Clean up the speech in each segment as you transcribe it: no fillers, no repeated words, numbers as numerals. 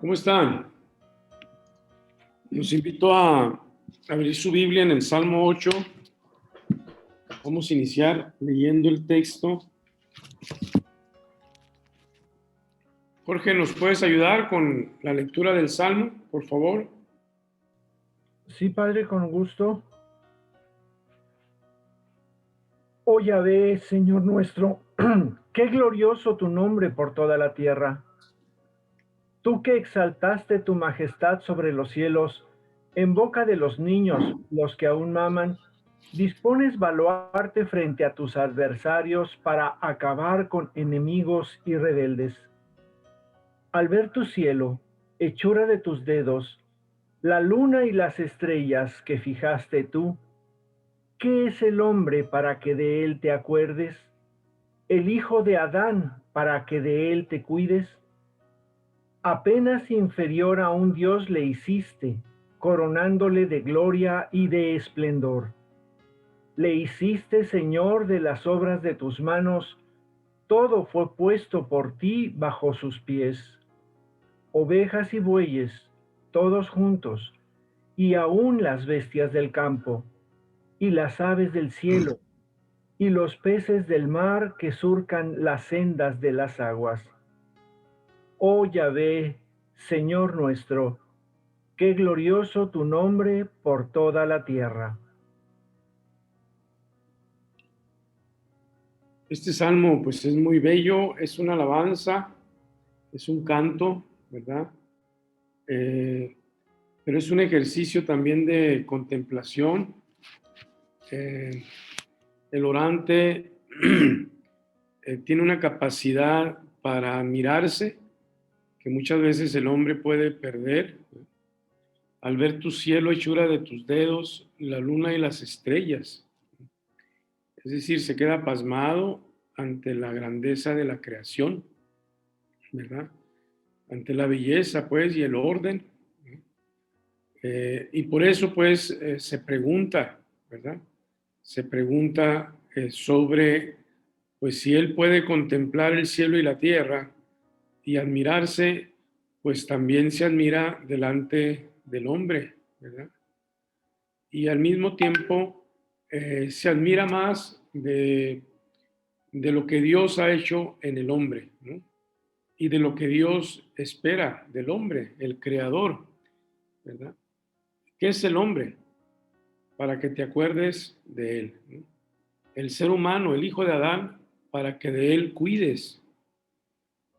¿Cómo están? Los invito a abrir su Biblia en el Salmo 8. Vamos a iniciar leyendo el texto. Jorge, ¿nos puedes ayudar con la lectura del Salmo, por favor? Sí, Padre, con gusto. Oh Yahvé, Señor nuestro, qué glorioso tu nombre por toda la tierra. Tú que exaltaste tu majestad sobre los cielos, en boca de los niños, los que aún maman, dispones baluarte frente a tus adversarios para acabar con enemigos y rebeldes. Al ver tu cielo, hechura de tus dedos, la luna y las estrellas que fijaste tú, ¿qué es el hombre para que de él te acuerdes? ¿El hijo de Adán para que de él te cuides? Apenas inferior a un Dios le hiciste, coronándole de gloria y de esplendor. Le hiciste Señor de las obras de tus manos, todo fue puesto por ti bajo sus pies. Ovejas y bueyes, todos juntos, y aún las bestias del campo, y las aves del cielo, y los peces del mar que surcan las sendas de las aguas. Oh Yahvé, Señor nuestro, qué glorioso tu nombre por toda la tierra. Este salmo pues es muy bello, es una alabanza, es un canto, ¿verdad? Pero es un ejercicio también de contemplación. El orante tiene una capacidad para admirarse que muchas veces el hombre puede perder. Al ver tu cielo, hechura de tus dedos, la luna y las estrellas. Es decir, se queda pasmado ante la grandeza de la creación, ¿verdad? Ante la belleza, pues, y el orden. Y por eso, pues, se pregunta, ¿verdad? Se pregunta sobre, pues, si él puede contemplar el cielo y la tierra y admirarse, pues también se admira delante del hombre, ¿verdad? Y al mismo tiempo se admira más de lo que Dios ha hecho en el hombre, ¿no? Y de lo que Dios espera del hombre, el creador, ¿verdad? ¿Qué es el hombre? Para que te acuerdes de él, ¿no? El ser humano, el hijo de Adán, para que de él cuides,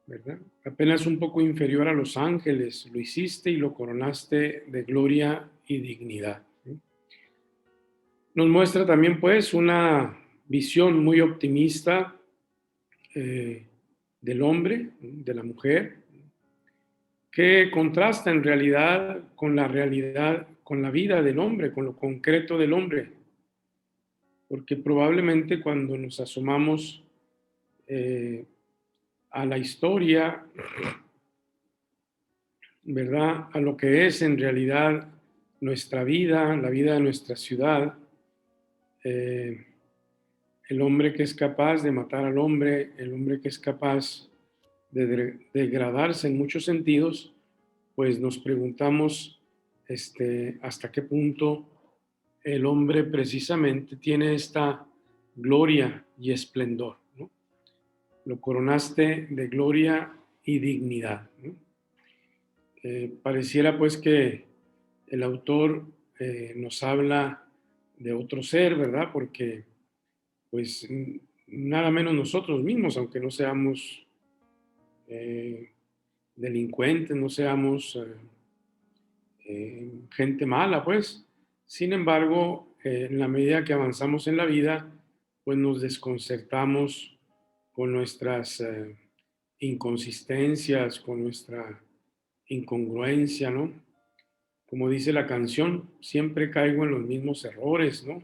¿verdad? Apenas un poco inferior a los ángeles, lo hiciste y lo coronaste de gloria y dignidad, ¿no? Nos muestra también, pues, una visión muy optimista del hombre, de la mujer, que contrasta en realidad, con la vida del hombre, con lo concreto del hombre, porque probablemente cuando nos asomamos eh, a la historia, ¿verdad? A lo que es en realidad nuestra vida, la vida de nuestra ciudad, eh, el hombre que es capaz de matar al hombre, el hombre que es capaz de degradarse en muchos sentidos, pues nos preguntamos hasta qué punto el hombre precisamente tiene esta gloria y esplendor, ¿no? Lo coronaste de gloria y dignidad, ¿no? Pareciera pues que el autor nos habla de otro ser, ¿verdad? Porque pues nada menos nosotros mismos, aunque no seamos eh, delincuentes, no seamos gente mala, pues. Sin embargo, en la medida que avanzamos en la vida, pues nos desconcertamos con nuestras inconsistencias, con nuestra incongruencia, ¿no? Como dice la canción, siempre caigo en los mismos errores, ¿no?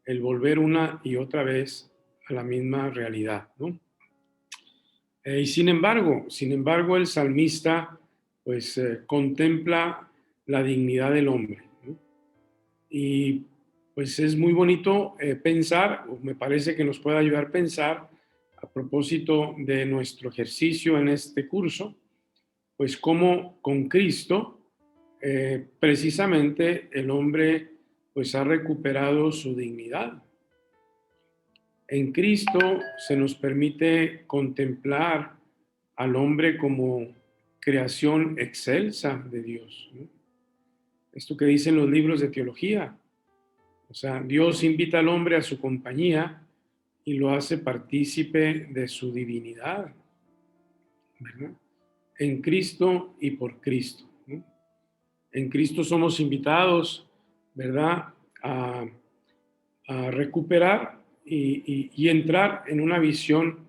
El volver una y otra vez a la misma realidad, ¿no? Y sin embargo, el salmista pues contempla la dignidad del hombre, ¿no? Y pues es muy bonito pensar, o me parece que nos puede ayudar a pensar a propósito de nuestro ejercicio en este curso, pues cómo con Cristo precisamente el hombre pues ha recuperado su dignidad. En Cristo se nos permite contemplar al hombre como creación excelsa de Dios, ¿no? Esto que dicen los libros de teología. O sea, Dios invita al hombre a su compañía y lo hace partícipe de su divinidad, ¿verdad? En Cristo y por Cristo, ¿no? En Cristo somos invitados, ¿verdad?, a recuperar y entrar en una visión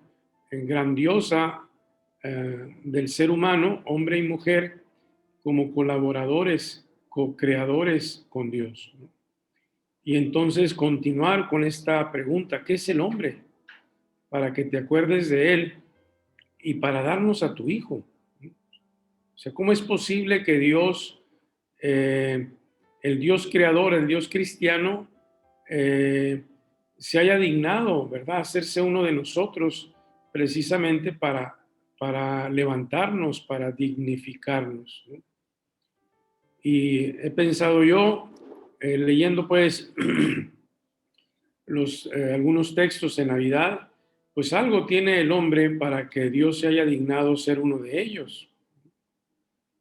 grandiosa del ser humano, hombre y mujer, como colaboradores, co-creadores con Dios, ¿no? Y entonces continuar con esta pregunta: ¿qué es el hombre? Para que te acuerdes de él y para darnos a tu hijo, ¿no? O sea, ¿cómo es posible que Dios, el Dios creador, el Dios cristiano, eh, se haya dignado, ¿verdad?, hacerse uno de nosotros precisamente para levantarnos, para dignificarnos, ¿no? Y he pensado yo, leyendo pues algunos textos en Navidad, pues algo tiene el hombre para que Dios se haya dignado ser uno de ellos.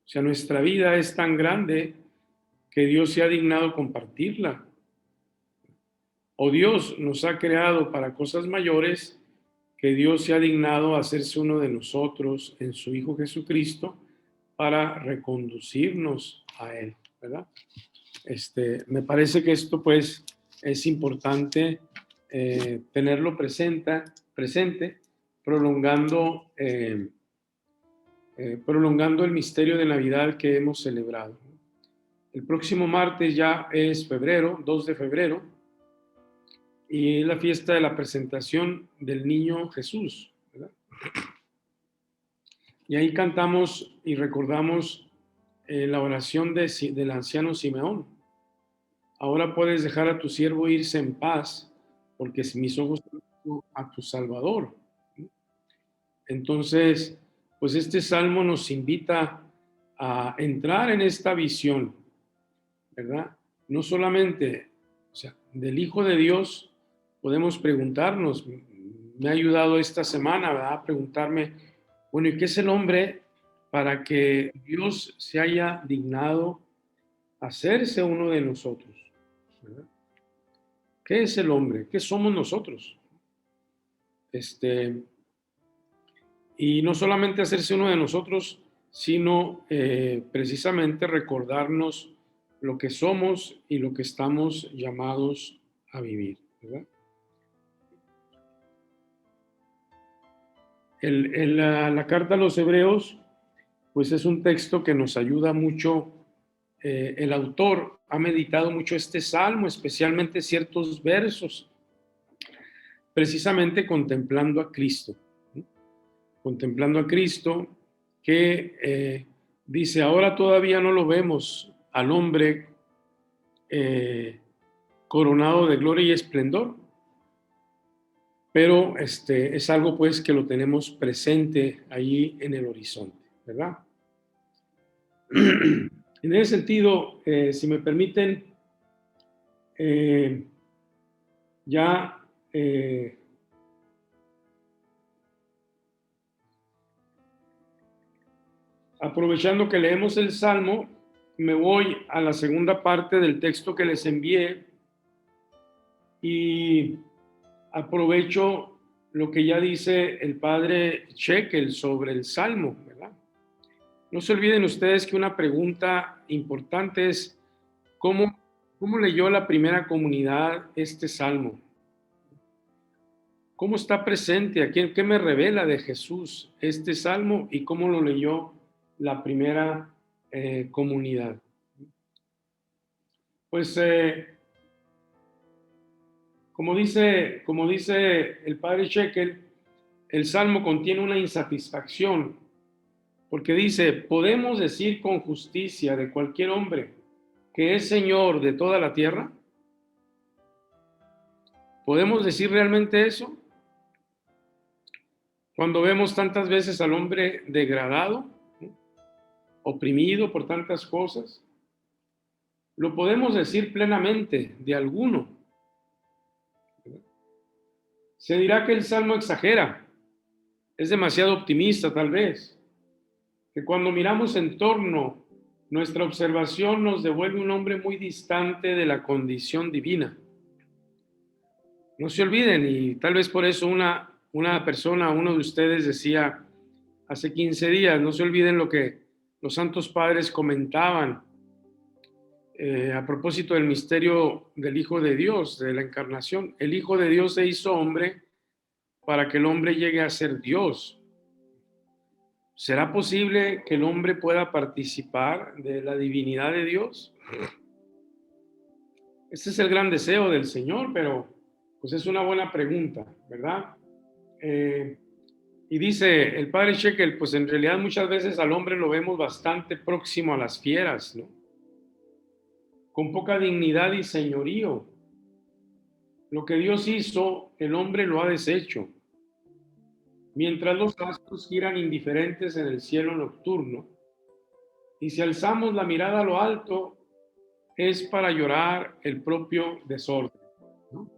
O sea, nuestra vida es tan grande que Dios se ha dignado compartirla. O Dios nos ha creado para cosas mayores, que Dios se ha dignado hacerse uno de nosotros en su Hijo Jesucristo para reconducirnos a Él, ¿verdad? Me parece que esto pues es importante tenerlo presente, prolongando el misterio de Navidad que hemos celebrado. El próximo martes ya es febrero, 2 de febrero, y es la fiesta de la presentación del niño Jesús, ¿verdad? Y ahí cantamos y recordamos la oración del anciano Simeón. Ahora puedes dejar a tu siervo irse en paz, porque mis ojos han visto a tu Salvador. Entonces, pues este salmo nos invita a entrar en esta visión, ¿verdad? No solamente, o sea, del Hijo de Dios podemos preguntarnos. Me ha ayudado esta semana, ¿verdad?, a preguntarme, bueno, ¿y qué es el hombre para que Dios se haya dignado hacerse uno de nosotros, ¿verdad? ¿Qué es el hombre? ¿Qué somos nosotros? Y no solamente hacerse uno de nosotros, sino precisamente recordarnos lo que somos y lo que estamos llamados a vivir, ¿verdad? La carta a los Hebreos, pues es un texto que nos ayuda mucho. El autor ha meditado mucho este salmo, especialmente ciertos versos, precisamente contemplando a Cristo, ¿no? Contemplando a Cristo, que dice: ahora todavía no lo vemos al hombre coronado de gloria y esplendor, pero es algo pues que lo tenemos presente ahí en el horizonte, ¿verdad? En ese sentido, si me permiten, ya aprovechando que leemos el Salmo, me voy a la segunda parte del texto que les envié y aprovecho lo que ya dice el padre Shekel sobre el Salmo, ¿verdad? No se olviden ustedes que una pregunta importante es ¿cómo leyó la primera comunidad este Salmo? ¿Cómo está presente aquí? ¿Qué me revela de Jesús este Salmo y cómo lo leyó la primera comunidad? Pues como dice el padre Shekel, el Salmo contiene una insatisfacción, porque dice: ¿podemos decir con justicia de cualquier hombre que es Señor de toda la tierra? ¿Podemos decir realmente eso? Cuando vemos tantas veces al hombre degradado, ¿no?, oprimido por tantas cosas? Lo podemos decir plenamente de alguno. Se dirá que el Salmo exagera, es demasiado optimista tal vez, que cuando miramos en torno, nuestra observación nos devuelve un hombre muy distante de la condición divina. No se olviden, y tal vez por eso una persona, uno de ustedes decía hace 15 días, no se olviden lo que los santos padres comentaban a propósito del misterio del Hijo de Dios, de la encarnación. El Hijo de Dios se hizo hombre para que el hombre llegue a ser Dios. ¿Será posible que el hombre pueda participar de la divinidad de Dios? Ese es el gran deseo del Señor, pero pues es una buena pregunta, ¿verdad? Y dice el padre Shekel, pues en realidad muchas veces al hombre lo vemos bastante próximo a las fieras, ¿no? Con poca dignidad y señorío. Lo que Dios hizo, el hombre lo ha deshecho. Mientras los astros giran indiferentes en el cielo nocturno, y si alzamos la mirada a lo alto, es para llorar el propio desorden, ¿no?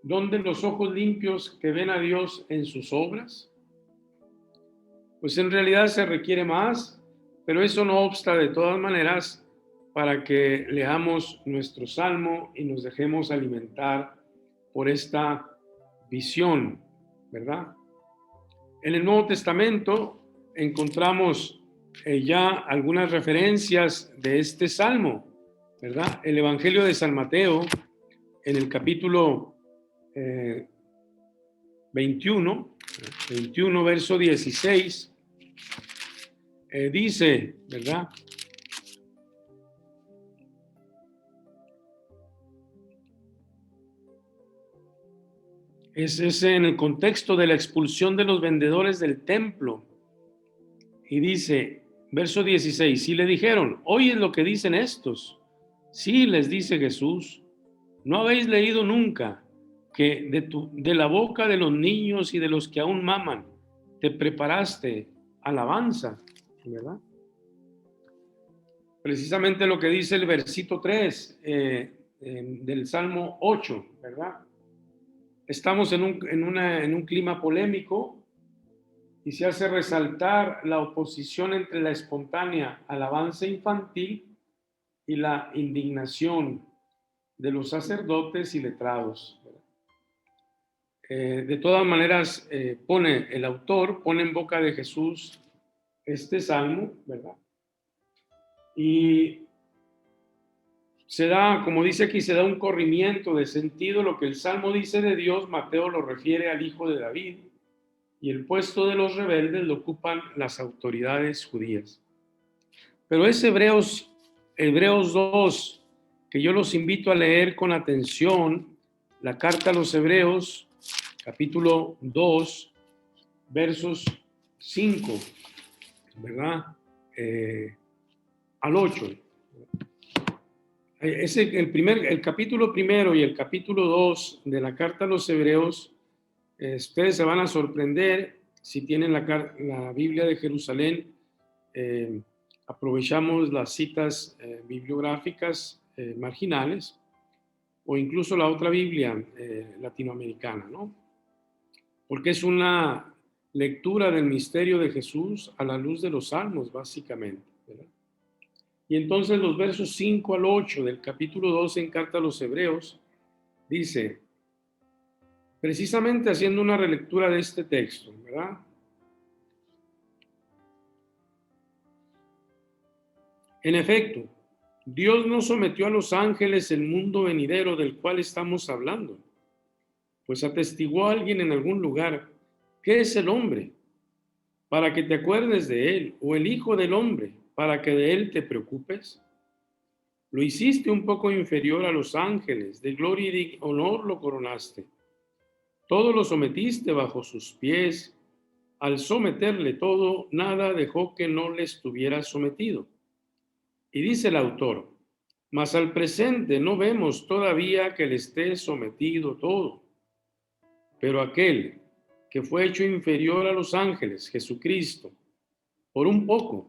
¿Dónde los ojos limpios que ven a Dios en sus obras? Pues en realidad se requiere más, pero eso no obsta de todas maneras para que leamos nuestro salmo y nos dejemos alimentar por esta visión, ¿verdad? En el Nuevo Testamento encontramos ya algunas referencias de este salmo, ¿verdad? El Evangelio de San Mateo, en el capítulo 21, verso 16, dice, ¿verdad? Es en el contexto de la expulsión de los vendedores del templo. Y dice, verso 16, y le dijeron, ¿oyes lo que dicen estos? Sí, les dice Jesús, ¿no habéis leído nunca que de la boca de los niños y de los que aún maman te preparaste alabanza? ¿Verdad? Precisamente lo que dice el versito 3 del Salmo 8, ¿verdad? Estamos en un clima polémico y se hace resaltar la oposición entre la espontánea alabanza infantil y la indignación de los sacerdotes y letrados. De todas maneras, el autor pone en boca de Jesús este salmo, ¿verdad? Y se da, como dice aquí, se da un corrimiento de sentido. Lo que el salmo dice de Dios, Mateo lo refiere al hijo de David, y el puesto de los rebeldes lo ocupan las autoridades judías. Pero es Hebreos 2, que yo los invito a leer con atención, la carta a los Hebreos, capítulo 2, versos 5, ¿verdad? Al 8. El capítulo primero y el capítulo 2 de la carta a los Hebreos, ustedes se van a sorprender si tienen la Biblia de Jerusalén. Aprovechamos las citas bibliográficas marginales o incluso la otra Biblia latinoamericana, ¿no? Porque es una lectura del misterio de Jesús a la luz de los salmos, básicamente, ¿verdad? Y entonces los versos 5 al 8 del capítulo 2 en carta a los Hebreos dice, precisamente haciendo una relectura de este texto, ¿verdad? En efecto, Dios no sometió a los ángeles el mundo venidero del cual estamos hablando, pues atestiguó a alguien en algún lugar, ¿qué es el hombre? Para que te acuerdes de él, o el hijo del hombre, para que de él te preocupes. Lo hiciste un poco inferior a los ángeles, de gloria y de honor lo coronaste. Todo lo sometiste bajo sus pies. Al someterle todo, nada dejó que no le estuviera sometido. Y dice el autor, mas al presente no vemos todavía que le esté sometido todo. Pero aquel que fue hecho inferior a los ángeles, Jesucristo, Por un poco,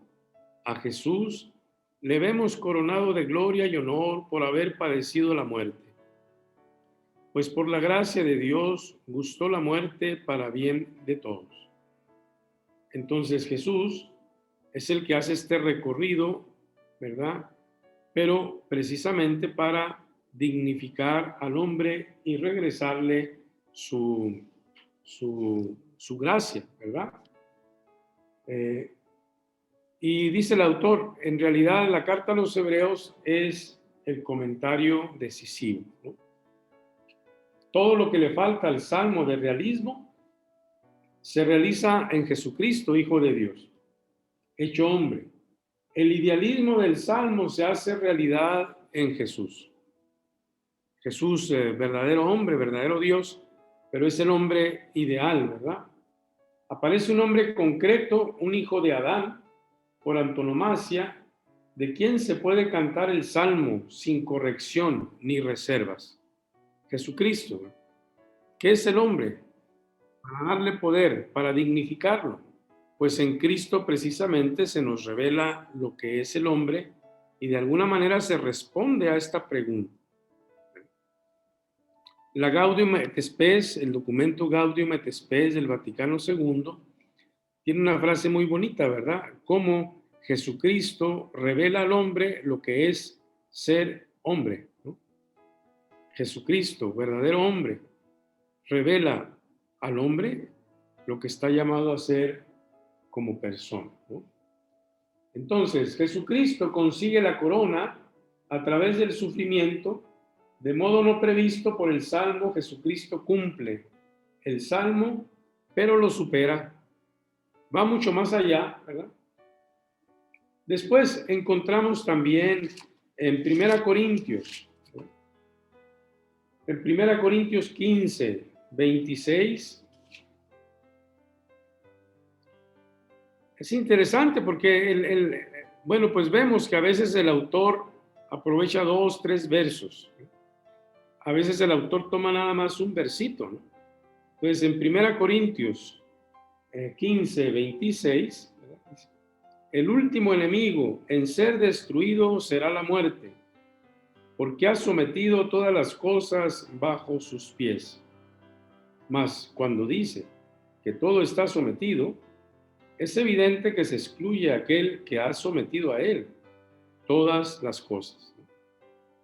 a Jesús le vemos coronado de gloria y honor por haber padecido la muerte, pues por la gracia de Dios gustó la muerte para bien de todos. Entonces Jesús es el que hace este recorrido, ¿verdad? Pero precisamente para dignificar al hombre y regresarle su gracia, ¿verdad? Y dice el autor, en realidad la carta a los hebreos es el comentario decisivo, ¿no? Todo lo que le falta al salmo de realismo se realiza en Jesucristo, Hijo de Dios, hecho hombre. El idealismo del salmo se hace realidad en Jesús. Jesús, verdadero hombre, verdadero Dios, pero es el hombre ideal, ¿verdad? Aparece un hombre concreto, un hijo de Adán, por antonomasia, de quien se puede cantar el salmo sin corrección ni reservas. Jesucristo, ¿qué es el hombre? Para darle poder, para dignificarlo, pues en Cristo precisamente se nos revela lo que es el hombre y de alguna manera se responde a esta pregunta. La Gaudium et Spes, el documento Gaudium et Spes del Vaticano II, tiene una frase muy bonita, ¿verdad? Cómo Jesucristo revela al hombre lo que es ser hombre, ¿no? Jesucristo, verdadero hombre, revela al hombre lo que está llamado a ser como persona, ¿no? Entonces, Jesucristo consigue la corona a través del sufrimiento, de modo no previsto por el Salmo. Jesucristo cumple el Salmo, pero lo supera, va mucho más allá, ¿verdad? Después encontramos también en 1 Corintios, ¿no? En 1 Corintios 15, 26, es interesante porque bueno, pues vemos que a veces el autor aprovecha 2, 3 versos. A veces el autor toma nada más un versito, ¿no? Entonces, en 1 Corintios 15, 26, ¿verdad? El último enemigo en ser destruido será la muerte, porque ha sometido todas las cosas bajo sus pies. Mas cuando dice que todo está sometido, es evidente que se excluye a aquel que ha sometido a él todas las cosas.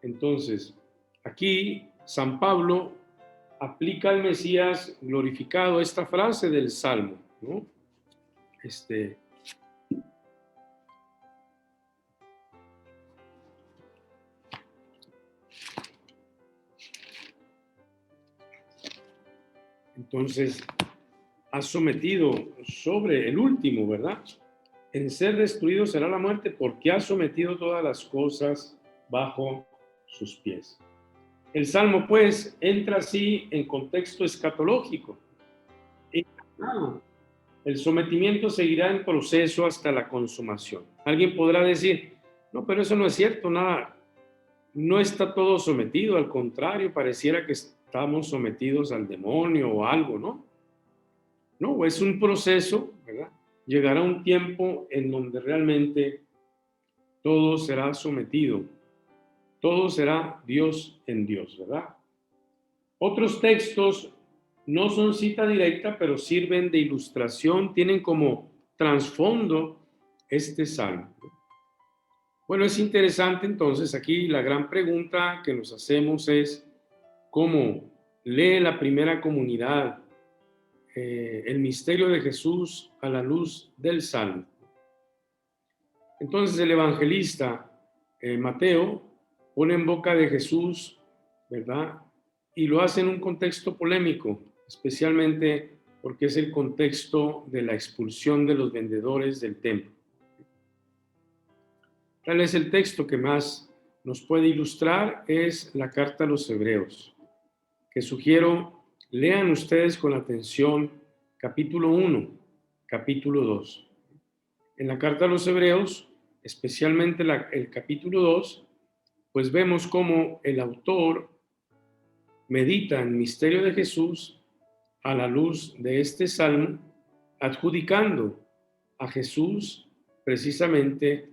Entonces, aquí San Pablo aplica al Mesías glorificado esta frase del Salmo, ¿no? Entonces, ha sometido sobre el último, ¿verdad? En ser destruido será la muerte, porque ha sometido todas las cosas bajo sus pies. El Salmo, pues, entra así en contexto escatológico. Y, claro, el sometimiento seguirá en proceso hasta la consumación. Alguien podrá decir, no, pero eso no es cierto, nada, no está todo sometido, al contrario, pareciera que estamos sometidos al demonio o algo, ¿no? No, es un proceso, ¿verdad? Llegará un tiempo en donde realmente todo será sometido, todo será Dios en Dios, ¿verdad? Otros textos no son cita directa, pero sirven de ilustración, tienen como trasfondo este salmo. Bueno, es interesante entonces aquí la gran pregunta que nos hacemos es cómo lee la primera comunidad el misterio de Jesús a la luz del Salmo. Entonces el evangelista Mateo pone en boca de Jesús, ¿verdad? Y lo hace en un contexto polémico, especialmente porque es el contexto de la expulsión de los vendedores del templo. Tal vez el texto que más nos puede ilustrar es la carta a los Hebreos, que sugiero lean ustedes con atención capítulo 1, capítulo 2. En la carta a los Hebreos, especialmente el capítulo 2, pues vemos cómo el autor medita el misterio de Jesús a la luz de este salmo, adjudicando a Jesús precisamente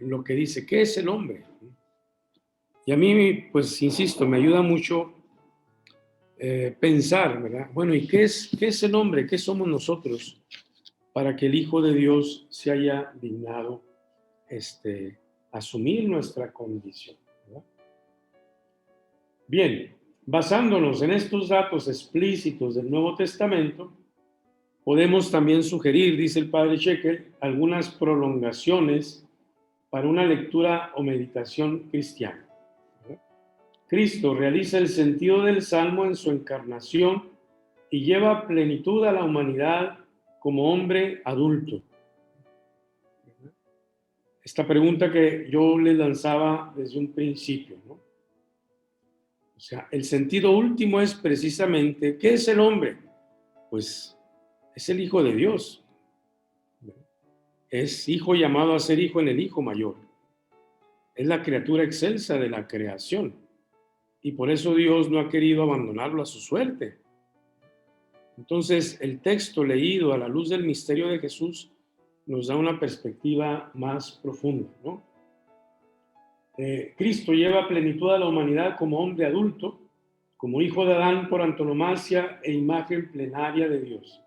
lo que dice, ¿qué es el hombre? Y a mí, pues, insisto, me ayuda mucho pensar, ¿verdad? Bueno, ¿y qué es el hombre? ¿Qué somos nosotros para que el Hijo de Dios se haya dignado asumir nuestra condición, ¿verdad? Bien, basándonos en estos datos explícitos del Nuevo Testamento, podemos también sugerir, dice el padre Shekel, algunas prolongaciones para una lectura o meditación cristiana. Cristo realiza el sentido del Salmo en su encarnación y lleva plenitud a la humanidad como hombre adulto. Esta pregunta que yo les lanzaba desde un principio, ¿no? O sea, el sentido último es precisamente, ¿qué es el hombre? Pues es el Hijo de Dios. Es hijo llamado a ser hijo en el Hijo mayor. Es la criatura excelsa de la creación. Y por eso Dios no ha querido abandonarlo a su suerte. Entonces, el texto leído a la luz del misterio de Jesús nos da una perspectiva más profunda, ¿no? Cristo lleva plenitud a la humanidad como hombre adulto, como hijo de Adán por antonomasia e imagen plenaria de Dios.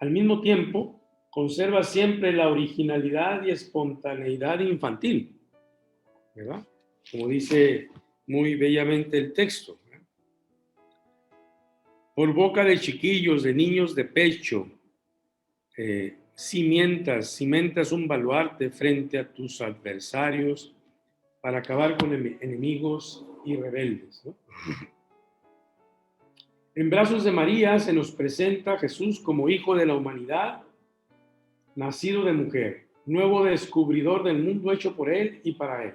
Al mismo tiempo, conserva siempre la originalidad y espontaneidad infantil, ¿verdad? Como dice muy bellamente el texto. Por boca de chiquillos, de niños de pecho, cimentas un baluarte frente a tus adversarios para acabar con enemigos y rebeldes, ¿no? En brazos de María se nos presenta Jesús como hijo de la humanidad, nacido de mujer, nuevo descubridor del mundo hecho por él y para él.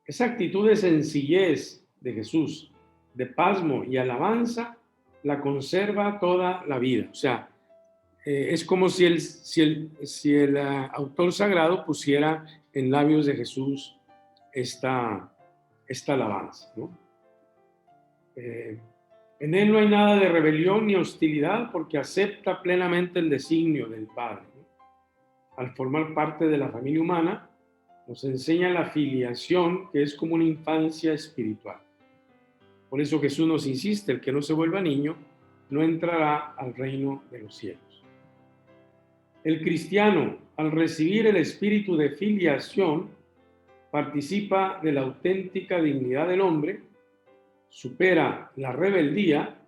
Esa actitud de sencillez de Jesús, de pasmo y alabanza, la conserva toda la vida. O sea, es como si el autor sagrado pusiera en labios de Jesús esta alabanza, ¿no? En él no hay nada de rebelión ni hostilidad porque acepta plenamente el designio del Padre, ¿no? Al formar parte de la familia humana, nos enseña la filiación, que es como una infancia espiritual. Por eso Jesús nos insiste, el que no se vuelva niño no entrará al reino de los cielos. El cristiano, al recibir el espíritu de filiación, participa de la auténtica dignidad del hombre, supera la rebeldía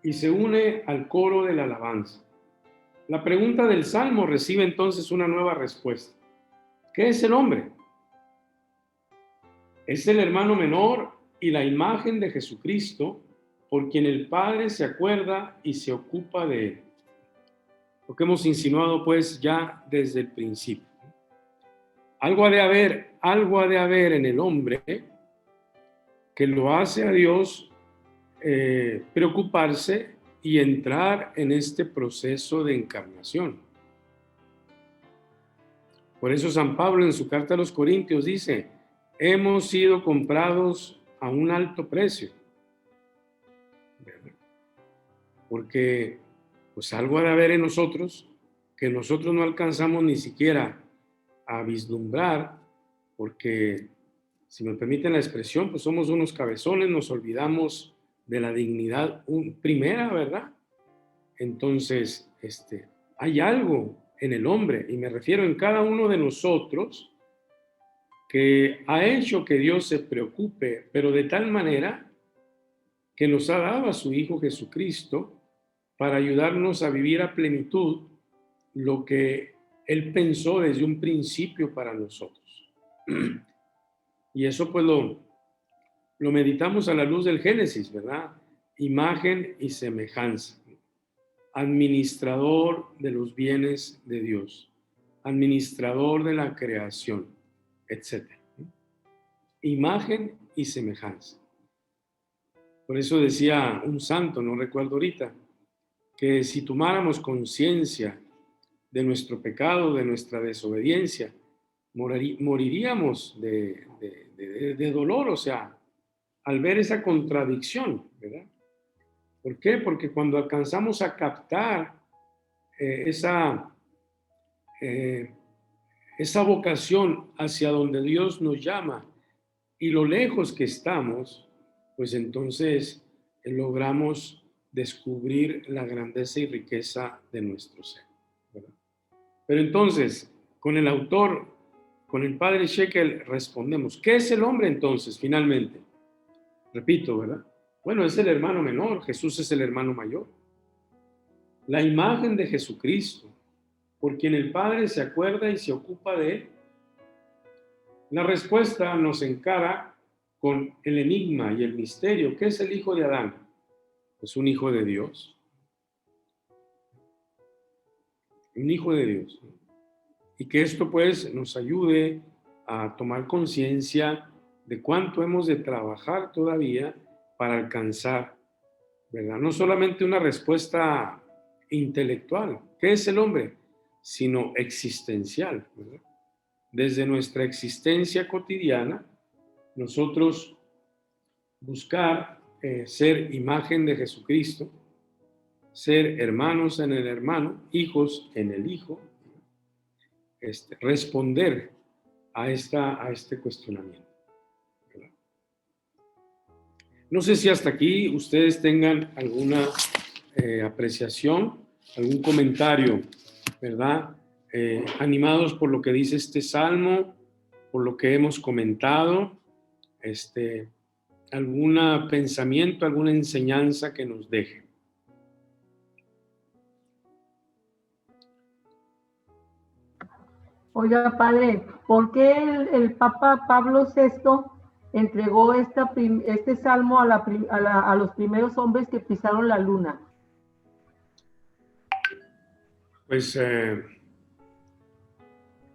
y se une al coro de la alabanza. La pregunta del Salmo recibe entonces una nueva respuesta. ¿Qué es el hombre? Es el hermano menor y la imagen de Jesucristo, por quien el Padre se acuerda y se ocupa de él. Lo que hemos insinuado pues ya desde el principio. Algo ha de haber en el hombre que lo hace a Dios preocuparse y entrar en este proceso de encarnación. Por eso San Pablo en su carta a los Corintios dice, hemos sido comprados a un alto precio. ¿Verdad? Porque pues algo ha de haber en nosotros que nosotros no alcanzamos ni siquiera a vislumbrar, porque si me permiten la expresión, pues somos unos cabezones, nos olvidamos de la dignidad primera, ¿verdad? Entonces, hay algo en el hombre, y me refiero en cada uno de nosotros, que ha hecho que Dios se preocupe, pero de tal manera que nos ha dado a su Hijo Jesucristo para ayudarnos a vivir a plenitud lo que Él pensó desde un principio para nosotros. Y eso pues lo meditamos a la luz del Génesis, ¿verdad? Imagen y semejanza. Administrador de los bienes de Dios, administrador de la creación, etc. Imagen y semejanza. Por eso decía un santo, no recuerdo ahorita, que si tomáramos conciencia de nuestro pecado, de nuestra desobediencia, moriríamos de dolor, o sea, al ver esa contradicción, ¿verdad? ¿Por qué? Porque cuando alcanzamos a captar esa eh, esa vocación hacia donde Dios nos llama y lo lejos que estamos, pues entonces logramos descubrir la grandeza y riqueza de nuestro ser, ¿verdad? Pero entonces, con el autor, con el padre Shekel, respondemos, ¿qué es el hombre entonces, finalmente? Repito, ¿verdad? Bueno, es el hermano menor, Jesús es el hermano mayor. La imagen de Jesucristo, por quien el Padre se acuerda y se ocupa de él. La respuesta nos encara con el enigma y el misterio. ¿Qué es el hijo de Adán? Es un hijo de Dios. Un hijo de Dios. Y que esto pues nos ayude a tomar conciencia de cuánto hemos de trabajar todavía para alcanzar, ¿verdad? No solamente una respuesta intelectual, ¿qué es el hombre? Sino existencial, ¿verdad? Desde nuestra existencia cotidiana, nosotros buscar ser imagen de Jesucristo, ser hermanos en el hermano, hijos en el hijo, responder a este cuestionamiento, ¿verdad? No sé si hasta aquí ustedes tengan alguna apreciación, algún comentario, ¿verdad? Animados por lo que dice este salmo, por lo que hemos comentado, algún pensamiento, alguna enseñanza que nos deje. Oiga, padre, ¿por qué el Papa Pablo VI entregó este salmo a los primeros hombres que pisaron la luna? Pues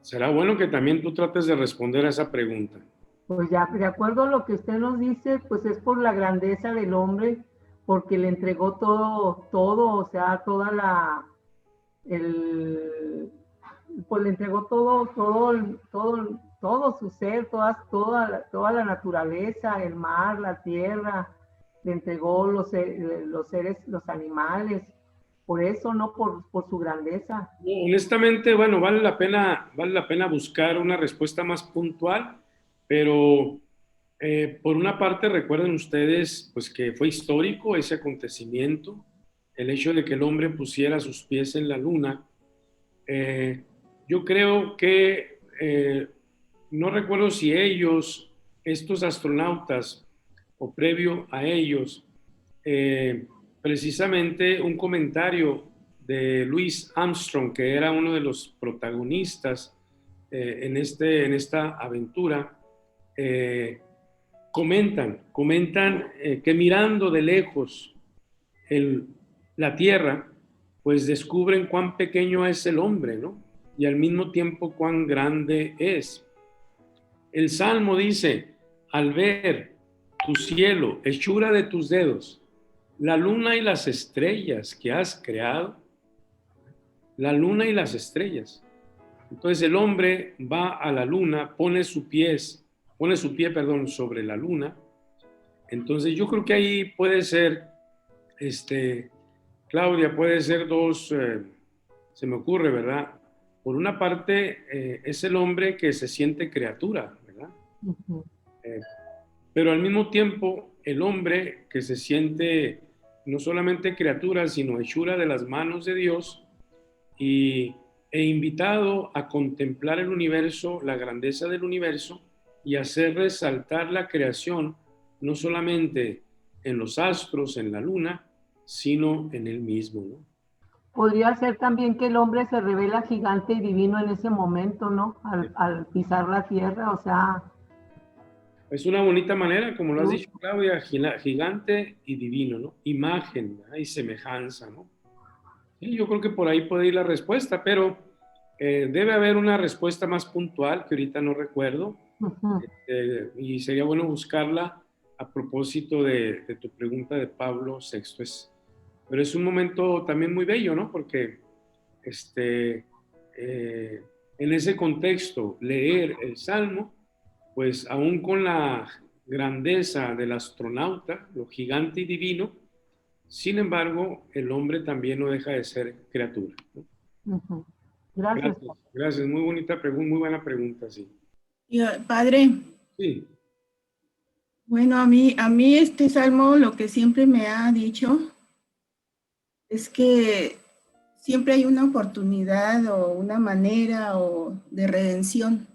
será bueno que también tú trates de responder a esa pregunta. Pues ya, de acuerdo a lo que usted nos dice, pues es por la grandeza del hombre, porque le entregó todo, o sea, pues le entregó todo su ser, toda la naturaleza, el mar, la tierra, le entregó los seres, los animales, por eso, no por su grandeza. Honestamente, bueno, vale la pena buscar una respuesta más puntual, pero por una parte recuerden ustedes pues que fue histórico ese acontecimiento, el hecho de que el hombre pusiera sus pies en la luna. Yo creo que no recuerdo si ellos, estos astronautas, o previo a ellos, precisamente un comentario de Louis Armstrong, que era uno de los protagonistas en esta aventura, comentan que mirando de lejos la Tierra, pues descubren cuán pequeño es el hombre, ¿no? Y al mismo tiempo cuán grande es. El Salmo dice, al ver tu cielo, hechura de tus dedos, la luna y las estrellas que has creado, la luna y las estrellas. Entonces el hombre va a la luna, pone su pie, sobre la luna. Entonces yo creo que ahí puede ser, Claudia, puede ser dos, se me ocurre, ¿verdad? Por una parte, es el hombre que se siente criatura, ¿verdad? Uh-huh. Pero al mismo tiempo, el hombre que se siente no solamente criatura, sino hechura de las manos de Dios e invitado a contemplar el universo, la grandeza del universo y hacer resaltar la creación, no solamente en los astros, en la luna, sino en él mismo, ¿no? Podría ser también que el hombre se revela gigante y divino en ese momento, ¿no? Al pisar la tierra, o sea... Es una bonita manera, como lo has dicho, Claudia, gigante y divino, ¿no? Imagen, ¿verdad? Y semejanza, ¿no? Sí, yo creo que por ahí puede ir la respuesta, pero debe haber una respuesta más puntual que ahorita no recuerdo. Uh-huh. Y sería bueno buscarla a propósito de tu pregunta de Pablo VI. Pero es un momento también muy bello, ¿no? Porque en ese contexto, leer el Salmo, pues aún con la grandeza del astronauta, lo gigante y divino, sin embargo, el hombre también no deja de ser criatura, ¿no? Uh-huh. Gracias. Gracias, gracias. Muy bonita pregunta, muy buena pregunta, sí. Padre, Sí, bueno, a mí este salmo lo que siempre me ha dicho es que siempre hay una oportunidad o una manera o de redención.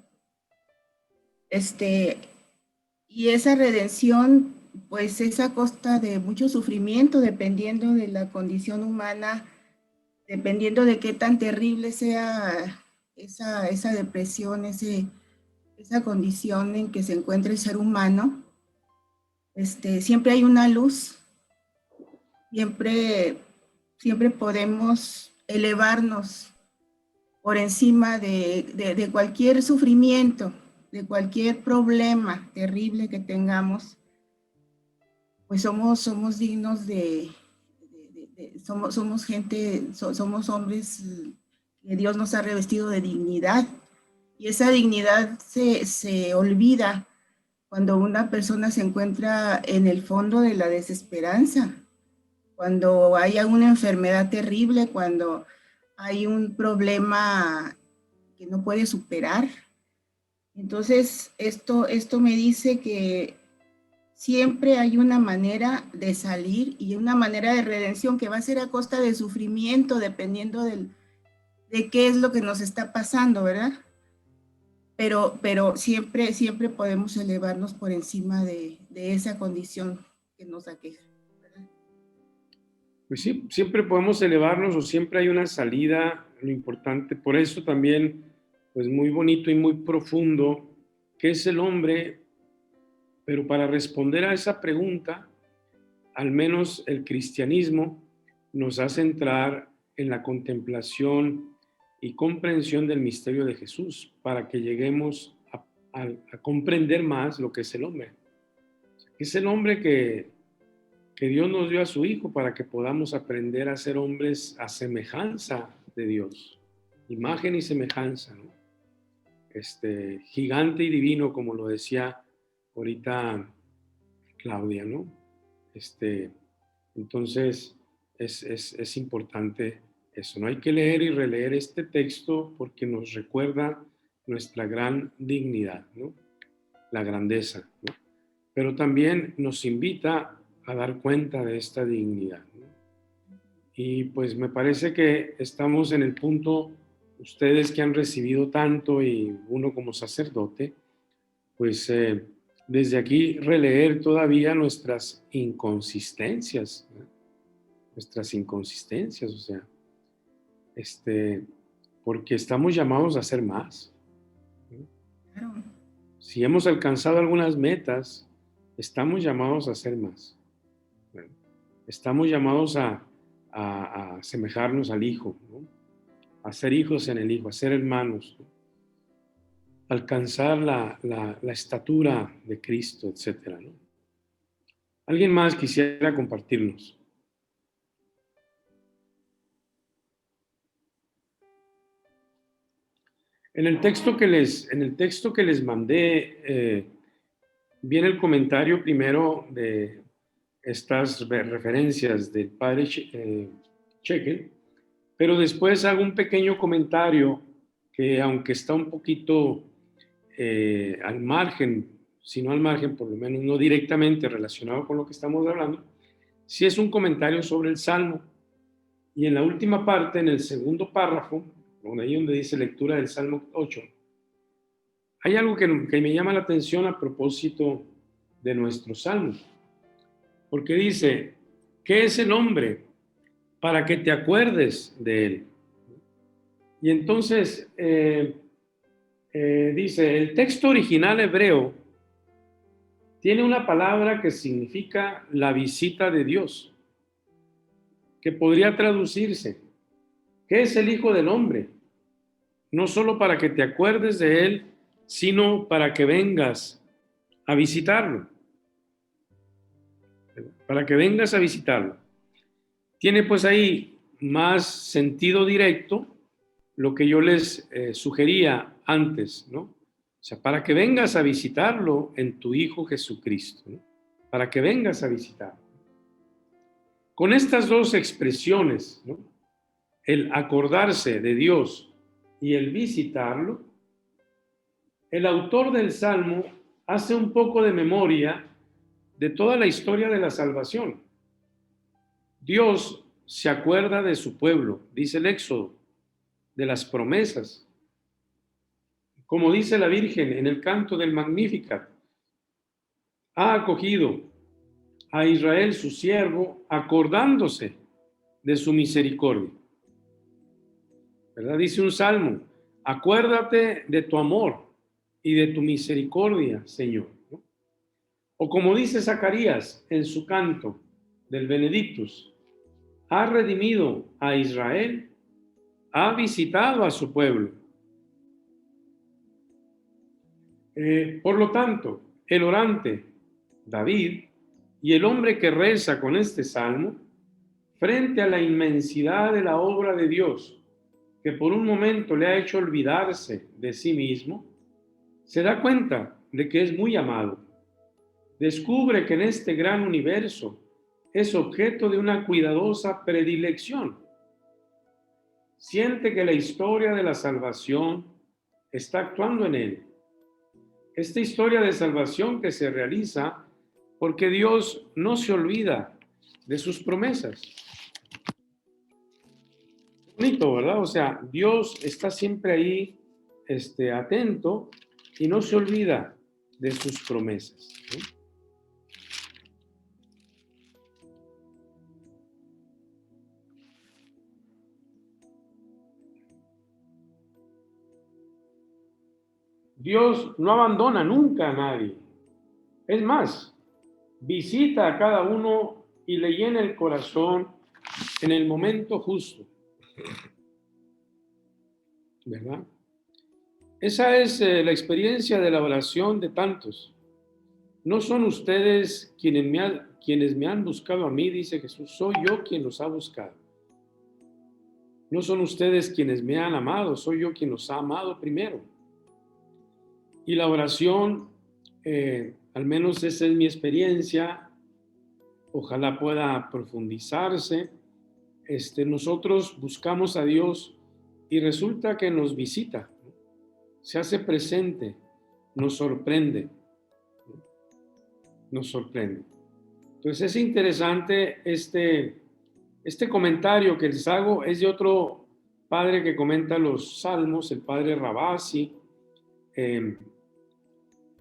Y esa redención, pues es a costa de mucho sufrimiento, dependiendo de la condición humana, dependiendo de qué tan terrible sea esa depresión, esa condición en que se encuentra el ser humano. Siempre hay una luz, siempre podemos elevarnos por encima de cualquier sufrimiento, de cualquier problema terrible que tengamos, pues somos dignos somos gente, somos hombres que Dios nos ha revestido de dignidad. Y esa dignidad se olvida cuando una persona se encuentra en el fondo de la desesperanza, cuando hay una enfermedad terrible, cuando hay un problema que no puede superar. Entonces, esto me dice que siempre hay una manera de salir y una manera de redención que va a ser a costa de sufrimiento, dependiendo de qué es lo que nos está pasando, ¿verdad? Pero siempre podemos elevarnos por encima de esa condición que nos aqueja, ¿verdad? pues sí, siempre podemos elevarnos o siempre hay una salida, lo importante, por eso también, pues muy bonito y muy profundo, ¿qué es el hombre? Pero para responder a esa pregunta, al menos el cristianismo nos hace entrar en la contemplación y comprensión del misterio de Jesús para que lleguemos a comprender más lo que es el hombre. Es el hombre que Dios nos dio a su Hijo para que podamos aprender a ser hombres a semejanza de Dios, imagen y semejanza, ¿no? Gigante y divino, como lo decía ahorita Claudia, ¿no? Entonces es importante eso, ¿no? Hay que leer y releer este texto porque nos recuerda nuestra gran dignidad, ¿no? La grandeza, ¿no? Pero también nos invita a dar cuenta de esta dignidad, ¿no? Y pues me parece que estamos en el punto, ustedes que han recibido tanto y uno como sacerdote, pues desde aquí releer todavía nuestras inconsistencias, ¿no? Nuestras inconsistencias, o sea, porque estamos llamados a hacer más, ¿no? Claro. Si hemos alcanzado algunas metas, estamos llamados a hacer más, ¿no? Estamos llamados a asemejarnos al Hijo, ¿no? A ser hijos en el Hijo, a ser hermanos, ¿no? Alcanzar la estatura de Cristo, etcétera, ¿no? ¿Alguien más quisiera compartirnos? En el texto que les mandé, viene el comentario primero de estas referencias del padre Cheque, pero después hago un pequeño comentario que, aunque está un poquito al margen, si no al margen, por lo menos no directamente relacionado con lo que estamos hablando, sí es un comentario sobre el Salmo. Y en la última parte, en el segundo párrafo, ahí donde dice lectura del Salmo 8, hay algo que me llama la atención a propósito de nuestro Salmo, porque dice, ¿qué es el hombre para que te acuerdes de él? Y entonces dice, el texto original hebreo tiene una palabra que significa la visita de Dios, que podría traducirse, ¿qué es el Hijo del Hombre? No solo para que te acuerdes de él, sino para que vengas a visitarlo. Para que vengas a visitarlo. Tiene pues ahí más sentido directo lo que yo les sugería antes, ¿no? O sea, para que vengas a visitarlo en tu Hijo Jesucristo, ¿no? Para que vengas a visitarlo. Con estas dos expresiones, ¿no? El acordarse de Dios y el visitarlo, el autor del Salmo hace un poco de memoria de toda la historia de la salvación. Dios se acuerda de su pueblo, dice el Éxodo, de las promesas. Como dice la Virgen en el canto del Magnificat, ha acogido a Israel su siervo, acordándose de su misericordia. ¿Verdad? Dice un salmo, acuérdate de tu amor y de tu misericordia, Señor. ¿No? O como dice Zacarías en su canto del Benedictus, ha redimido a Israel, ha visitado a su pueblo. Por lo tanto, el orante, David, y el hombre que reza con este salmo, frente a la inmensidad de la obra de Dios, que por un momento le ha hecho olvidarse de sí mismo, se da cuenta de que es muy amado. Descubre que en este gran universo es objeto de una cuidadosa predilección. Siente que la historia de la salvación está actuando en él. Esta historia de salvación que se realiza porque Dios no se olvida de sus promesas. Bonito, ¿verdad? O sea, Dios está siempre ahí, atento y no se olvida de sus promesas, ¿no? Dios no abandona nunca a nadie. Es más, visita a cada uno y le llena el corazón en el momento justo. ¿Verdad? Esa es la experiencia de la oración de tantos. No son ustedes quienes me han buscado a mí, dice Jesús, soy yo quien los ha buscado. No son ustedes quienes me han amado, soy yo quien los ha amado primero. Y la oración, al menos esa es mi experiencia, ojalá pueda profundizarse. Nosotros buscamos a Dios y resulta que nos visita, ¿no? Se hace presente, nos sorprende, ¿no? Nos sorprende. Entonces es interesante este comentario que les hago, es de otro padre que comenta los salmos, el padre Rabasi,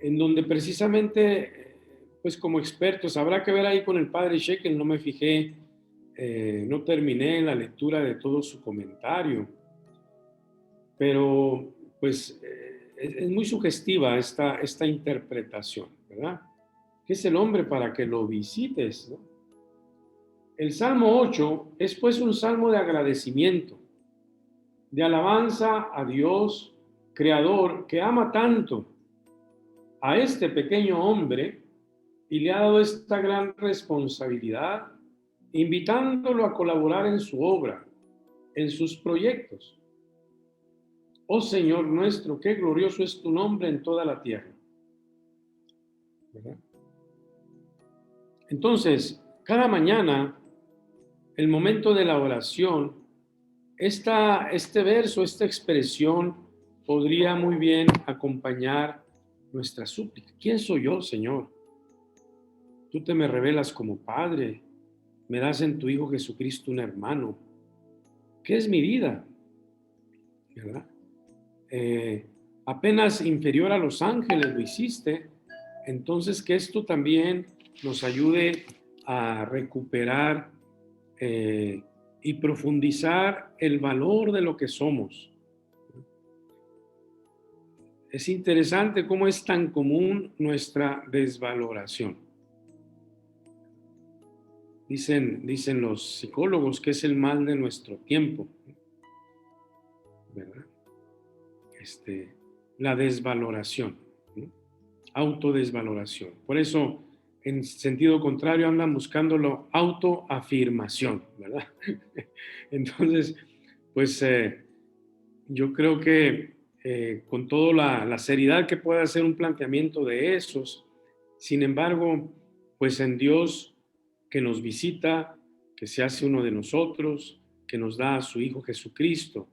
en donde precisamente, pues como expertos, habrá que ver ahí con el padre Shekel, no me fijé, no terminé la lectura de todo su comentario, pero pues es muy sugestiva esta interpretación, ¿verdad? ¿Qué es el hombre para que lo visites, ¿no? El Salmo 8 es pues un salmo de agradecimiento, de alabanza a Dios, Creador, que ama tanto a este pequeño hombre y le ha dado esta gran responsabilidad, invitándolo a colaborar en su obra, en sus proyectos. Oh Señor nuestro, qué glorioso es tu nombre en toda la tierra. ¿Verdad? Entonces, cada mañana, el momento de la oración, este verso, esta expresión podría muy bien acompañar nuestra súplica. ¿Quién soy yo, Señor? Tú te me revelas como Padre, me das en tu Hijo Jesucristo un hermano. ¿Qué es mi vida? ¿Verdad? Apenas inferior a los ángeles lo hiciste, entonces que esto también nos ayude a recuperar y profundizar el valor de lo que somos. Es interesante cómo es tan común nuestra desvaloración. Dicen los psicólogos que es el mal de nuestro tiempo, ¿verdad? La desvaloración, ¿no? Autodesvaloración. Por eso, en sentido contrario, andan buscando la autoafirmación, ¿verdad? Entonces, pues yo creo que con toda la seriedad que pueda hacer un planteamiento de esos, sin embargo, pues en Dios que nos visita, que se hace uno de nosotros, que nos da a su Hijo Jesucristo,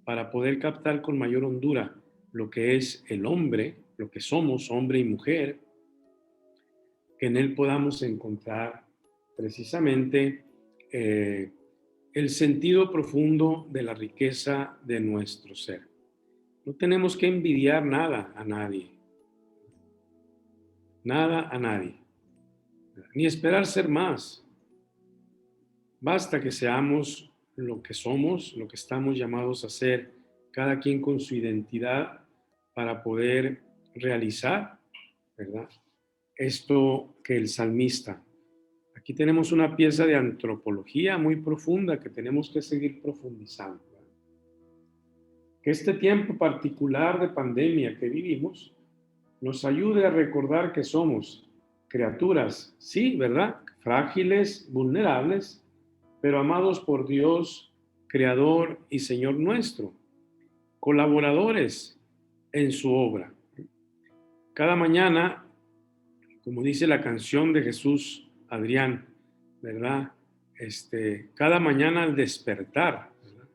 para poder captar con mayor hondura lo que es el hombre, lo que somos, hombre y mujer, que en él podamos encontrar precisamente el sentido profundo de la riqueza de nuestro ser. No tenemos que envidiar nada a nadie, ni esperar ser más. Basta que seamos lo que somos, lo que estamos llamados a ser, cada quien con su identidad, para poder realizar, ¿verdad?, esto que el salmista. Aquí tenemos una pieza de antropología muy profunda que tenemos que seguir profundizando, ¿verdad? Que este tiempo particular de pandemia que vivimos nos ayude a recordar que somos criaturas, sí, ¿verdad?, frágiles, vulnerables, pero amados por Dios, Creador y Señor nuestro, colaboradores en su obra. Cada mañana, como dice la canción de Jesús Adrián, ¿verdad? Cada mañana al despertar, ¿verdad?,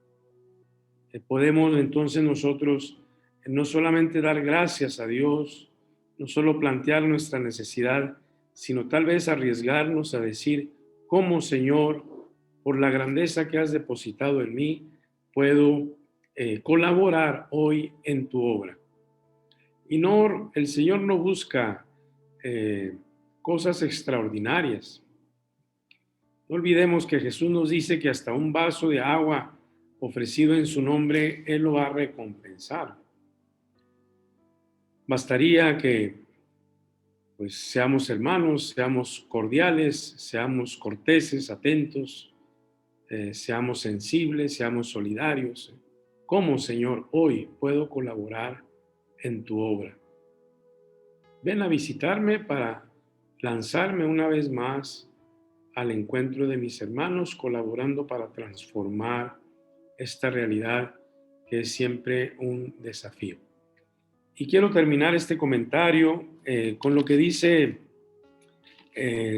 podemos entonces nosotros no solamente dar gracias a Dios, no solo plantear nuestra necesidad, sino tal vez arriesgarnos a decir, ¿cómo, Señor, por la grandeza que has depositado en mí, puedo colaborar hoy en tu obra? Y no, el Señor no busca cosas extraordinarias. No olvidemos que Jesús nos dice que hasta un vaso de agua ofrecido en su nombre, Él lo va a recompensar. Bastaría que pues seamos hermanos, seamos cordiales, seamos corteses, atentos, seamos sensibles, seamos solidarios. ¿Cómo, Señor, hoy puedo colaborar en tu obra? Ven a visitarme para lanzarme una vez más al encuentro de mis hermanos, colaborando para transformar esta realidad que es siempre un desafío. Y quiero terminar este comentario con lo que dice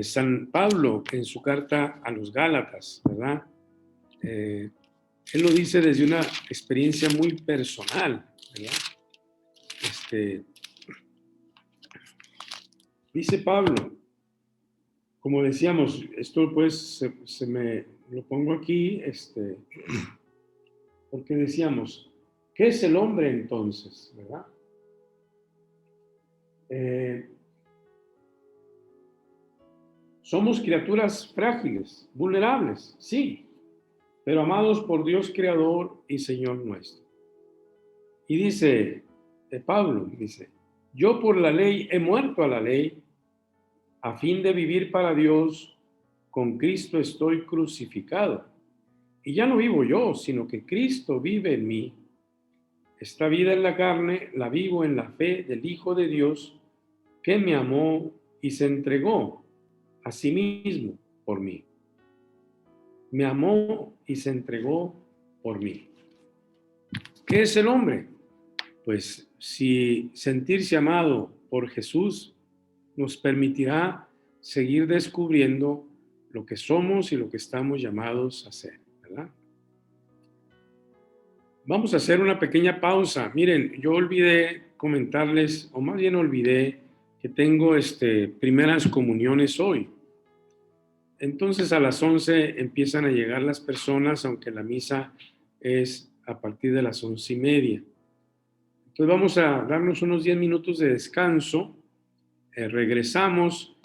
San Pablo en su carta a los Gálatas, ¿verdad? Él lo dice desde una experiencia muy personal, ¿verdad? Dice Pablo, como decíamos, esto pues se me lo pongo aquí, porque decíamos, ¿qué es el hombre entonces, verdad? Somos criaturas frágiles, vulnerables, sí, pero amados por Dios Creador y Señor nuestro. Y dice Pablo, dice, yo por la ley he muerto a la ley, a fin de vivir para Dios, con Cristo estoy crucificado. Y ya no vivo yo, sino que Cristo vive en mí. Esta vida en la carne la vivo en la fe del Hijo de Dios, que me amó y se entregó a sí mismo por mí. Me amó y se entregó por mí. ¿Qué es el hombre? Pues si sentirse amado por Jesús nos permitirá seguir descubriendo lo que somos y lo que estamos llamados a ser, ¿verdad? Vamos a hacer una pequeña pausa. Miren, yo olvidé comentarles, o más bien olvidé, que tengo primeras comuniones hoy. Entonces a las 11 empiezan a llegar las personas, aunque la misa es a partir de las 11:30. Entonces vamos a darnos unos 10 minutos de descanso, regresamos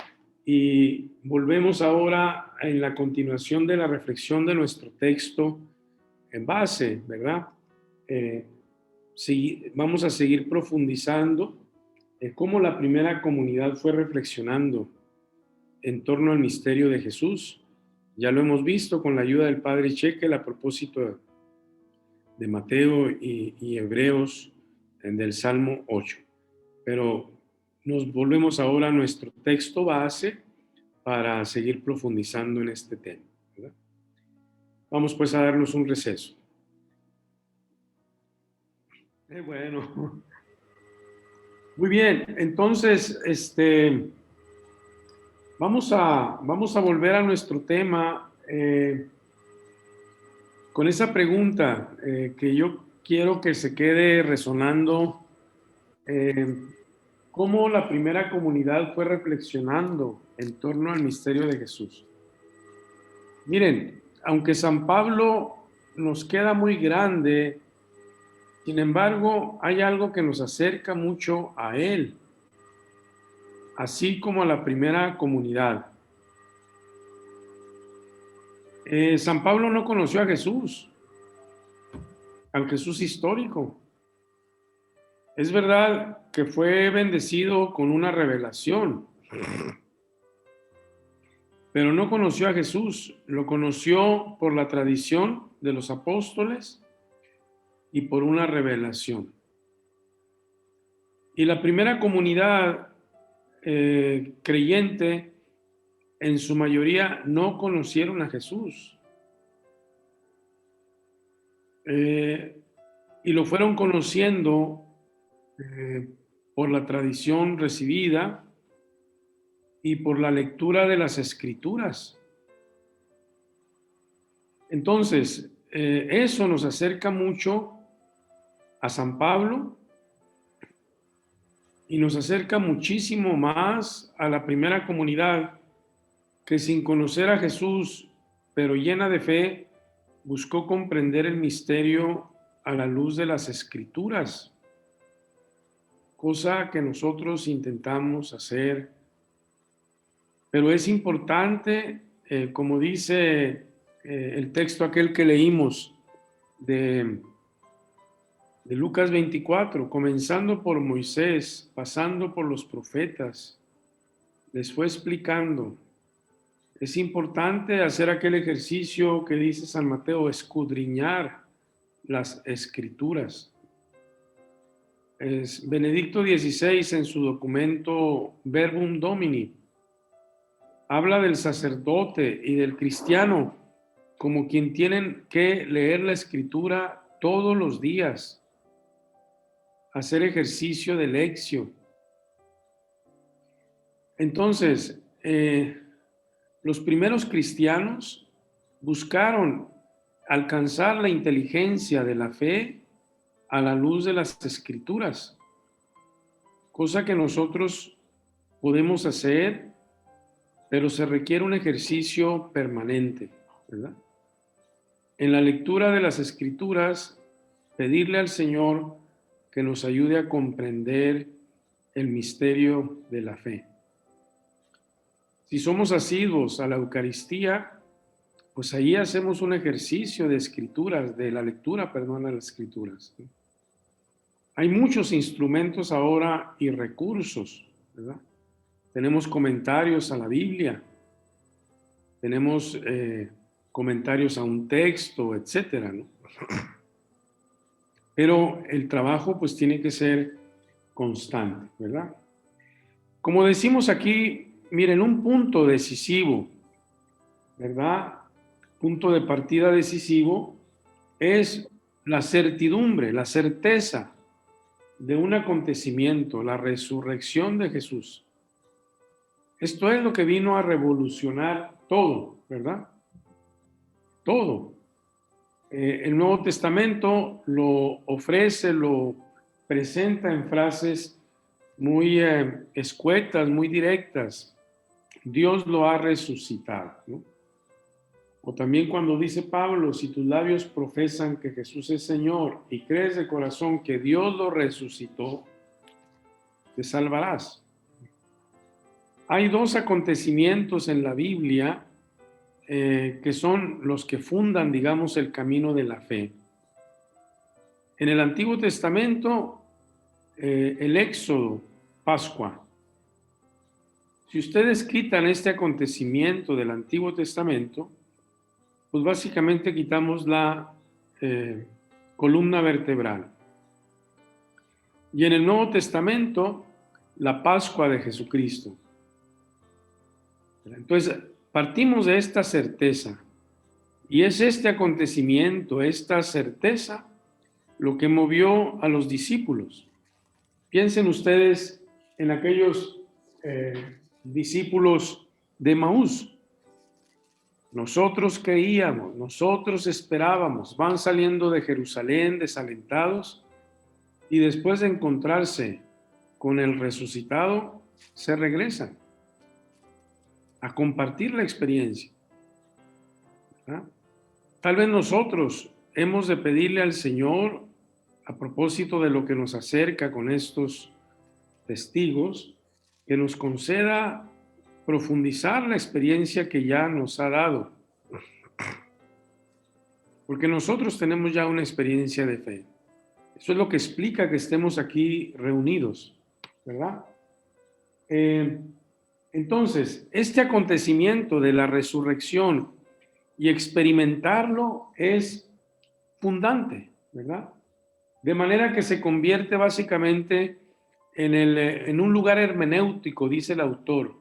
y volvemos ahora en la continuación de la reflexión de nuestro texto en base, ¿verdad? Vamos a seguir profundizando cómo la primera comunidad fue reflexionando en torno al misterio de Jesús. Ya lo hemos visto con la ayuda del Padre Chequel a propósito de Mateo y Hebreos del Salmo 8. Pero nos volvemos ahora a nuestro texto base para seguir profundizando en este tema, ¿verdad? Vamos pues a darnos un receso. Bueno, muy bien, entonces vamos a volver a nuestro tema con esa pregunta que yo quiero que se quede resonando cómo la primera comunidad fue reflexionando en torno al misterio de Jesús. Miren, aunque San Pablo nos queda muy grande, sin embargo, hay algo que nos acerca mucho a él, así como a la primera comunidad. San Pablo no conoció a Jesús, al Jesús histórico. Es verdad que fue bendecido con una revelación, pero no conoció a Jesús, lo conoció por la tradición de los apóstoles y por una revelación. Y la primera comunidad creyente, en su mayoría, no conocieron a Jesús. Y lo fueron conociendo por la tradición recibida y por la lectura de las Escrituras. Entonces, eso nos acerca mucho a San Pablo y nos acerca muchísimo más a la primera comunidad que, sin conocer a Jesús, pero llena de fe, buscó comprender el misterio a la luz de las Escrituras, cosa que nosotros intentamos hacer. Pero es importante, como dice el texto aquel que leímos de Lucas 24, comenzando por Moisés, pasando por los profetas, les fue explicando. Es importante hacer aquel ejercicio que dice San Mateo, escudriñar las Escrituras. Benedicto XVI, en su documento Verbum Domini, habla del sacerdote y del cristiano como quien tienen que leer la Escritura todos los días, hacer ejercicio de lección. Entonces, los primeros cristianos buscaron alcanzar la inteligencia de la fe a la luz de las Escrituras, cosa que nosotros podemos hacer, pero se requiere un ejercicio permanente, ¿verdad? En la lectura de las Escrituras, pedirle al Señor que nos ayude a comprender el misterio de la fe. Si somos asiduos a la Eucaristía, pues ahí hacemos un ejercicio de escrituras, de la lectura, perdón, de las Escrituras. Hay muchos instrumentos ahora y recursos, ¿verdad? Tenemos comentarios a la Biblia, tenemos comentarios a un texto, etcétera, ¿no? Pero el trabajo pues tiene que ser constante, ¿verdad? Como decimos aquí, miren, un punto decisivo, ¿verdad? Punto de partida decisivo es la certidumbre, la certeza de un acontecimiento, la resurrección de Jesús. Esto es lo que vino a revolucionar todo, ¿verdad? Todo. El Nuevo Testamento lo ofrece, lo presenta en frases muy escuetas, muy directas. Dios lo ha resucitado, ¿no? O también cuando dice Pablo, si tus labios profesan que Jesús es Señor y crees de corazón que Dios lo resucitó, te salvarás. Hay dos acontecimientos en la Biblia que son los que fundan, digamos, el camino de la fe. En el Antiguo Testamento, el Éxodo, Pascua. Si ustedes quitan este acontecimiento del Antiguo Testamento, pues básicamente quitamos la columna vertebral. Y en el Nuevo Testamento, la Pascua de Jesucristo. Entonces, partimos de esta certeza. Y es este acontecimiento, esta certeza, lo que movió a los discípulos. Piensen ustedes en aquellos discípulos de Emaús. Nosotros creíamos, nosotros esperábamos, van saliendo de Jerusalén desalentados y después de encontrarse con el resucitado, se regresan a compartir la experiencia, ¿verdad? Tal vez nosotros hemos de pedirle al Señor, a propósito de lo que nos acerca con estos testigos, que nos conceda profundizar la experiencia que ya nos ha dado. Porque nosotros tenemos ya una experiencia de fe. Eso es lo que explica que estemos aquí reunidos, ¿verdad? Entonces, este acontecimiento de la resurrección y experimentarlo es fundante, ¿verdad? De manera que se convierte básicamente en un lugar hermenéutico, dice el autor,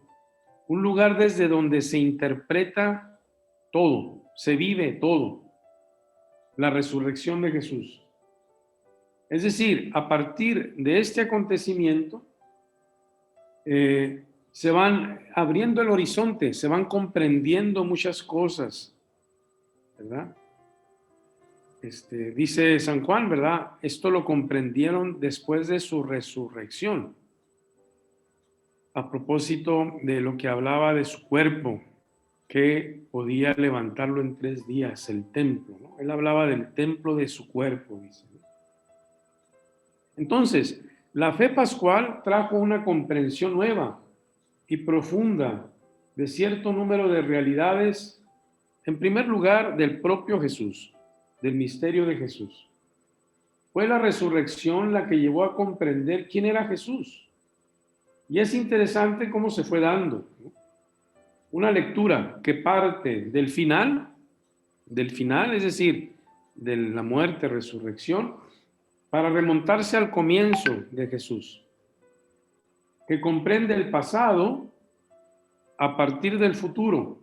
un lugar desde donde se interpreta todo, se vive todo, la resurrección de Jesús. Es decir, a partir de este acontecimiento, se van abriendo el horizonte, se van comprendiendo muchas cosas, ¿verdad? Dice San Juan, ¿verdad? Esto lo comprendieron después de su resurrección. A propósito de lo que hablaba de su cuerpo, que podía levantarlo en 3 días, el templo, ¿no? Él hablaba del templo de su cuerpo, dice, ¿no? Entonces, la fe pascual trajo una comprensión nueva y profunda de cierto número de realidades, en primer lugar, del propio Jesús, del misterio de Jesús. Fue la resurrección la que llevó a comprender quién era Jesús. Y es interesante cómo se fue dando, ¿no? Una lectura que parte del final, es decir, de la muerte, resurrección, para remontarse al comienzo de Jesús, que comprende el pasado a partir del futuro.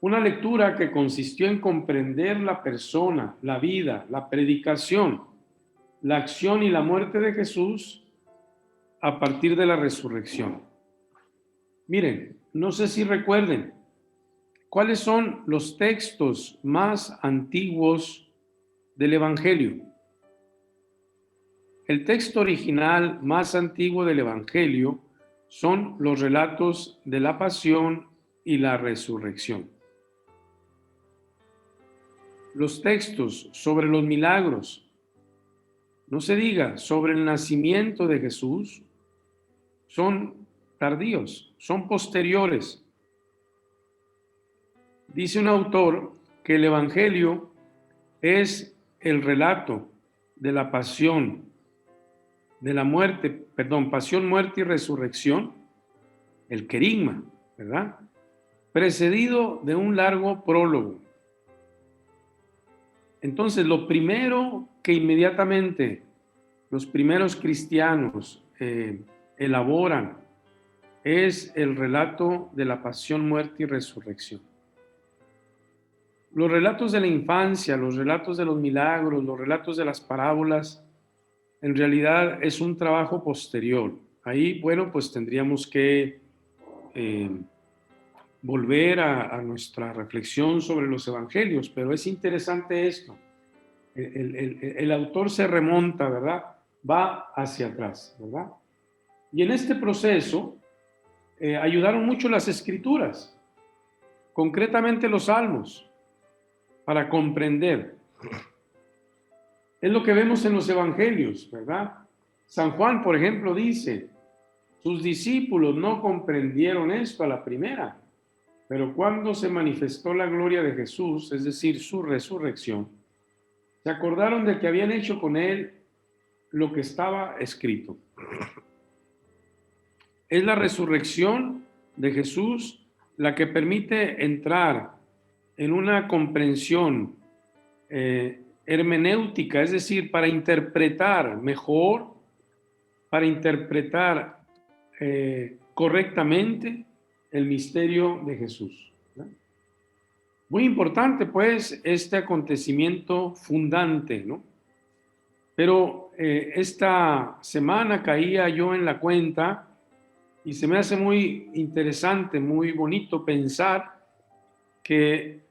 Una lectura que consistió en comprender la persona, la vida, la predicación, la acción y la muerte de Jesús a partir de la resurrección. Miren, no sé si recuerden, ¿cuáles son los textos más antiguos del Evangelio? El texto original más antiguo del Evangelio son los relatos de la pasión y la resurrección. Los textos sobre los milagros, no se diga sobre el nacimiento de Jesús, son tardíos, son posteriores. Dice un autor que el Evangelio es el relato de la pasión, de la muerte, pasión, muerte y resurrección, el querigma, ¿verdad? Precedido de un largo prólogo. Entonces, lo primero que inmediatamente los primeros cristianos elaboran es el relato de la pasión, muerte y resurrección. Los relatos de la infancia, los relatos de los milagros, los relatos de las parábolas, en realidad es un trabajo posterior. Ahí, bueno, pues tendríamos que volver a nuestra reflexión sobre los evangelios, pero es interesante esto. El autor se remonta, ¿verdad? Va hacia atrás, ¿verdad? Y en este proceso ayudaron mucho las escrituras, concretamente los salmos, para comprender. Es lo que vemos en los evangelios, ¿verdad? San Juan, por ejemplo, dice, sus discípulos no comprendieron esto a la primera, pero cuando se manifestó la gloria de Jesús, es decir, su resurrección, se acordaron de que habían hecho con él lo que estaba escrito. Es la resurrección de Jesús la que permite entrar en una comprensión hermenéutica, es decir, para interpretar mejor, para interpretar correctamente el misterio de Jesús, ¿no? Muy importante, pues, este acontecimiento fundante, ¿no? Pero esta semana caía yo en la cuenta y se me hace muy interesante, muy bonito pensar que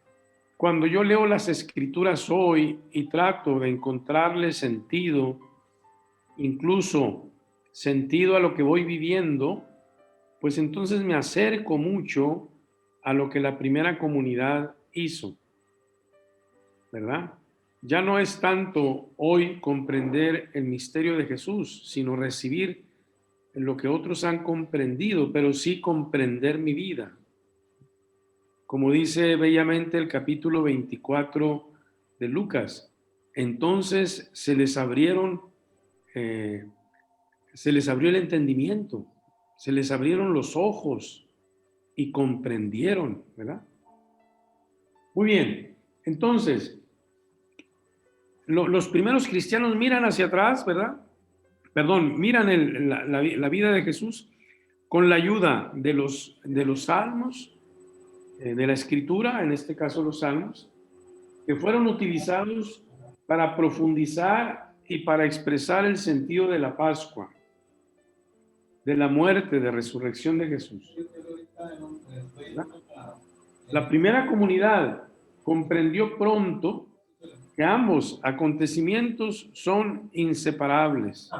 cuando yo leo las Escrituras hoy y trato de encontrarle sentido, incluso sentido a lo que voy viviendo, pues entonces me acerco mucho a lo que la primera comunidad hizo, ¿verdad? Ya no es tanto hoy comprender el misterio de Jesús, sino recibir lo que otros han comprendido, pero sí comprender mi vida. Como dice bellamente el capítulo 24 de Lucas, entonces se les abrió el entendimiento, se les abrieron los ojos y comprendieron, ¿verdad? Muy bien, entonces, los primeros cristianos miran hacia atrás, ¿verdad? Perdón, miran la vida de Jesús con la ayuda de los salmos, de la Escritura, en este caso los salmos, que fueron utilizados para profundizar y para expresar el sentido de la Pascua, de la muerte, de resurrección de Jesús. ¿Verdad? La primera comunidad comprendió pronto que ambos acontecimientos son inseparables,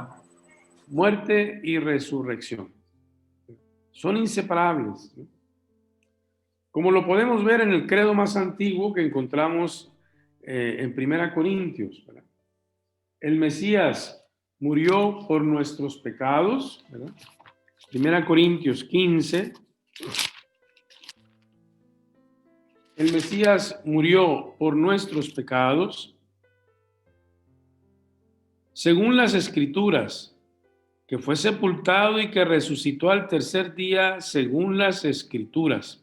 muerte y resurrección. Son inseparables, ¿no? Como lo podemos ver en el credo más antiguo que encontramos en 1 Corintios, ¿verdad? El Mesías murió por nuestros pecados, ¿verdad? 1 Corintios 15. El Mesías murió por nuestros pecados, según las Escrituras, que fue sepultado y que resucitó al tercer día, según las Escrituras,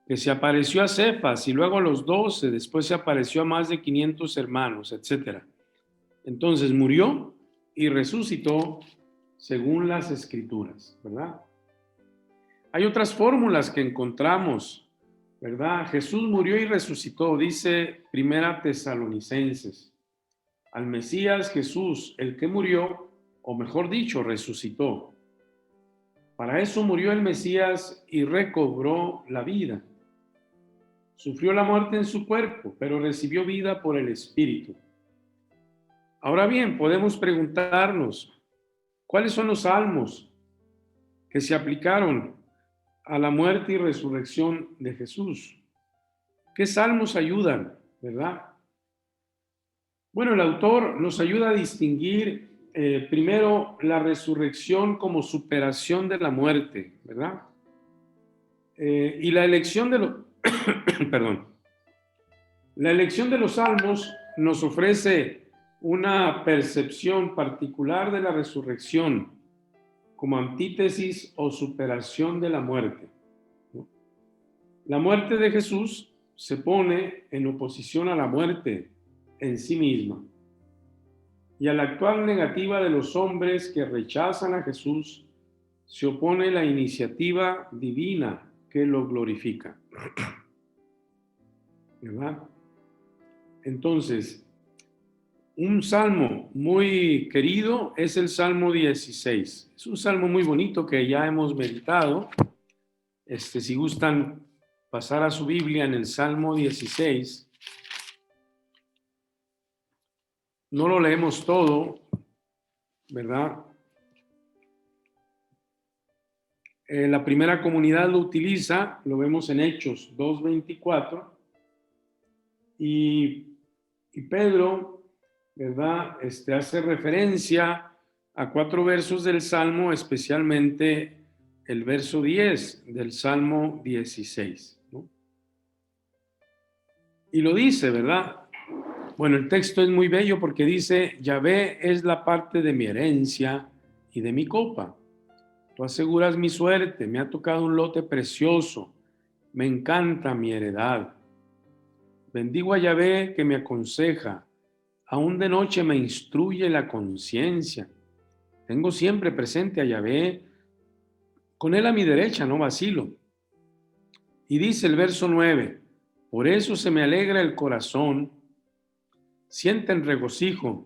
que se apareció a Cefas y luego a los 12, después se apareció a más de 500 hermanos, etc. Entonces murió y resucitó según las Escrituras, ¿verdad? Hay otras fórmulas que encontramos, ¿verdad? Jesús murió y resucitó, dice 1 Tesalonicenses. Al Mesías Jesús, el que murió, o mejor dicho, resucitó. Para eso murió el Mesías y recobró la vida. Sufrió la muerte en su cuerpo, pero recibió vida por el Espíritu. Ahora bien, podemos preguntarnos, ¿cuáles son los salmos que se aplicaron a la muerte y resurrección de Jesús? ¿Qué salmos ayudan, verdad? Bueno, el autor nos ayuda a distinguir primero la resurrección como superación de la muerte, ¿verdad? Y la elección de los perdón. La elección de los salmos nos ofrece una percepción particular de la resurrección como antítesis o superación de la muerte. La muerte de Jesús se pone en oposición a la muerte en sí misma y a la actual negativa de los hombres que rechazan a Jesús se opone la iniciativa divina que lo glorifica. ¿Verdad? Entonces, un salmo muy querido es el Salmo 16. Es un salmo muy bonito que ya hemos meditado. Si gustan pasar a su Biblia en el Salmo 16. No lo leemos todo, ¿verdad? La primera comunidad lo utiliza, lo vemos en Hechos 2:24. Y Pedro, ¿verdad? Hace referencia a 4 versos del Salmo, especialmente el verso 10 del Salmo 16, ¿no? Y lo dice, ¿verdad? Bueno, el texto es muy bello porque dice, Yahvé es la parte de mi herencia y de mi copa. Tú aseguras mi suerte, me ha tocado un lote precioso, me encanta mi heredad. Bendigo a Yahvé que me aconseja, aún de noche me instruye la conciencia. Tengo siempre presente a Yahvé, con él a mi derecha no vacilo. Y dice el verso 9, por eso se me alegra el corazón, sienten regocijo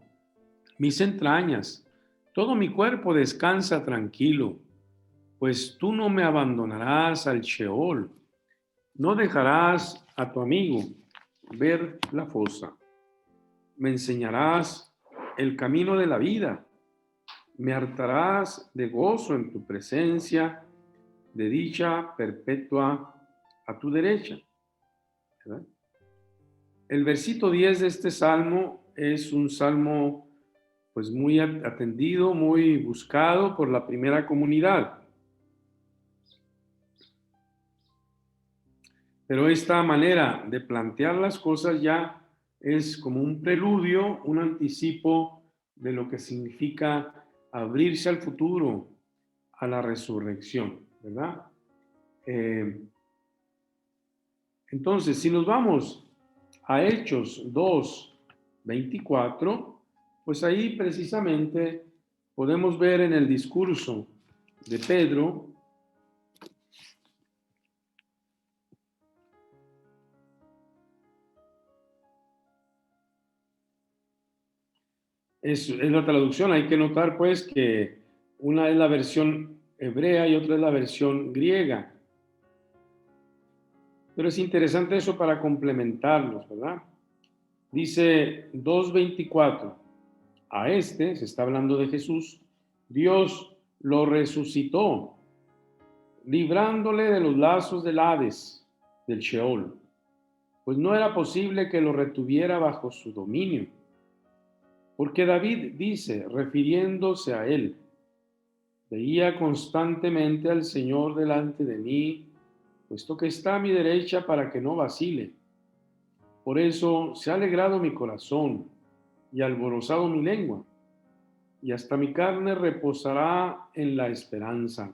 mis entrañas, todo mi cuerpo descansa tranquilo, pues tú no me abandonarás al Sheol, No dejarás a tu amigo ver la fosa. Me enseñarás el camino de la vida. Me hartarás de gozo en tu presencia, de dicha perpetua a tu derecha. ¿Verdad? El versículo 10 de este salmo es un salmo pues muy atendido, muy buscado por la primera comunidad. Pero esta manera de plantear las cosas ya es como un preludio, un anticipo de lo que significa abrirse al futuro, a la resurrección, ¿verdad? Entonces, si nos vamos a Hechos 2:24, pues ahí precisamente podemos ver en el discurso de Pedro es la traducción. Hay que notar pues que una es la versión hebrea y otra es la versión griega. Pero es interesante eso para complementarlos, ¿verdad? Dice 2:24, a este, se está hablando de Jesús, Dios lo resucitó, librándole de los lazos del Hades, del Sheol, pues no era posible que lo retuviera bajo su dominio. Porque David dice, refiriéndose a él, veía constantemente al Señor delante de mí, puesto que está a mi derecha para que no vacile. Por eso se ha alegrado mi corazón y alborozado mi lengua, y hasta mi carne reposará en la esperanza,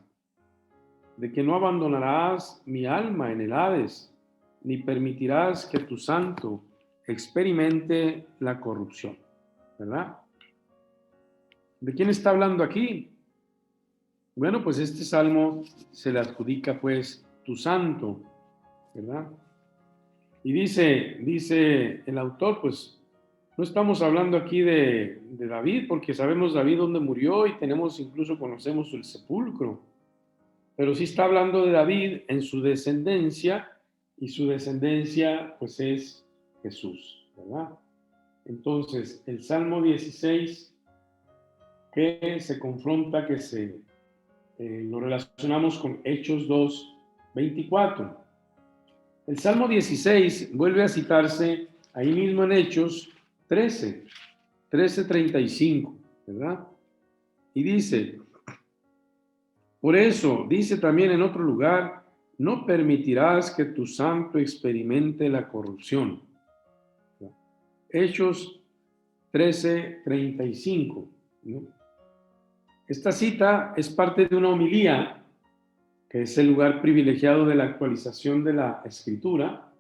de que no abandonarás mi alma en el Hades, ni permitirás que tu santo experimente la corrupción. ¿Verdad? ¿De quién está hablando aquí? Bueno, pues este salmo se le adjudica pues tu santo, ¿verdad? Y dice el autor, pues no estamos hablando aquí de David, porque sabemos David dónde murió y incluso conocemos el sepulcro, pero sí está hablando de David en su descendencia, y su descendencia pues es Jesús, ¿verdad? Entonces, el Salmo 16 que se confronta, lo relacionamos con Hechos 2:24. El Salmo 16 vuelve a citarse ahí mismo en Hechos 13:35, ¿verdad? Y dice, por eso, dice también en otro lugar, no permitirás que tu santo experimente la corrupción. Hechos 13:35, ¿no? Esta cita es parte de una homilía, que es el lugar privilegiado de la actualización de la Escritura.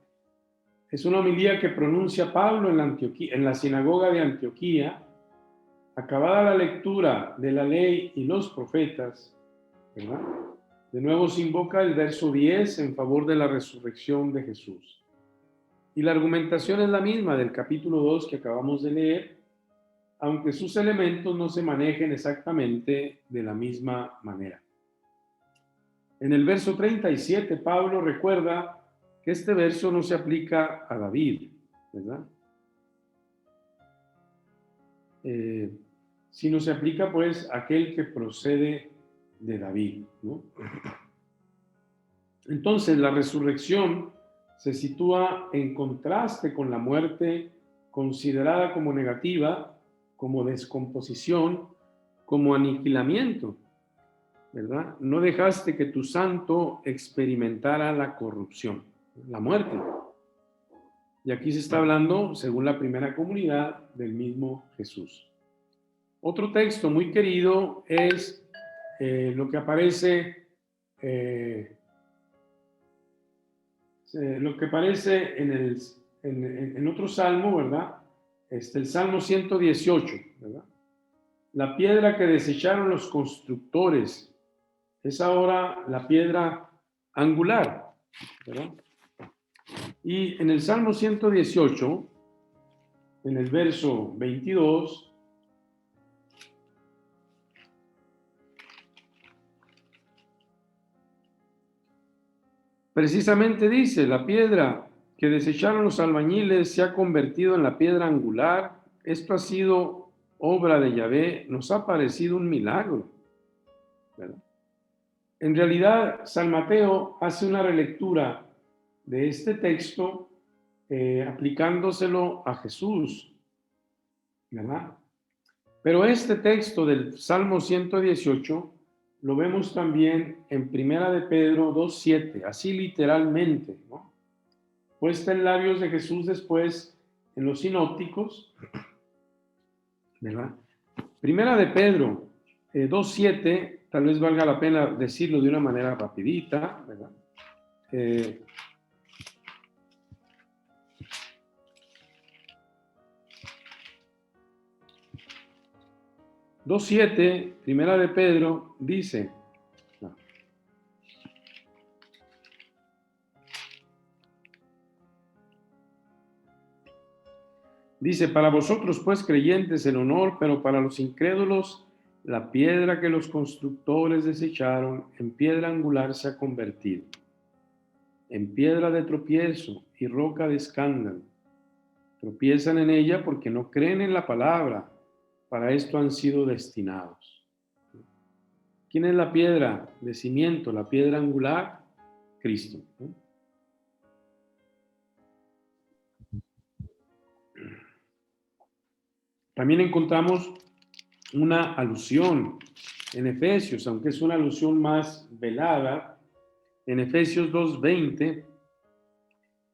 Es una homilía que pronuncia Pablo en la sinagoga de Antioquía, acabada la lectura de la ley y los profetas, ¿verdad? De nuevo se invoca el verso 10 en favor de la resurrección de Jesús. Y la argumentación es la misma del capítulo 2 que acabamos de leer, aunque sus elementos no se manejen exactamente de la misma manera. En el verso 37, Pablo recuerda que este verso no se aplica a David, ¿verdad? Sino se aplica pues a aquel que procede de David, ¿no? Entonces la resurrección se sitúa en contraste con la muerte considerada como negativa, como descomposición, como aniquilamiento, ¿verdad? No dejaste que tu santo experimentara la corrupción, la muerte. Y aquí se está hablando, según la primera comunidad, del mismo Jesús. Otro texto muy querido es lo que aparece en otro salmo, ¿verdad? El Salmo 118, ¿verdad? La piedra que desecharon los constructores es ahora la piedra angular, ¿verdad? Y en el Salmo 118, en el verso 22, precisamente dice, la piedra que desecharon los albañiles se ha convertido en la piedra angular. Esto ha sido obra de Yahvé, nos ha parecido un milagro, ¿verdad? En realidad, San Mateo hace una relectura de este texto aplicándoselo a Jesús, ¿verdad? Pero este texto del Salmo 118 lo vemos también en Primera de Pedro 2:7, así literalmente, ¿no? Puesta en labios de Jesús después en los sinópticos, ¿verdad? Primera de Pedro 2:7, tal vez valga la pena decirlo de una manera rapidita, ¿verdad? 2:7, Primera de Pedro, dice, para vosotros pues creyentes el honor, pero para los incrédulos la piedra que los constructores desecharon en piedra angular se ha convertido, en piedra de tropiezo y roca de escándalo. Tropiezan en ella porque no creen en la palabra, para esto han sido destinados. ¿Quién es la piedra de cimiento, la piedra angular? Cristo, ¿no? También encontramos una alusión en Efesios, aunque es una alusión más velada. En Efesios 2:20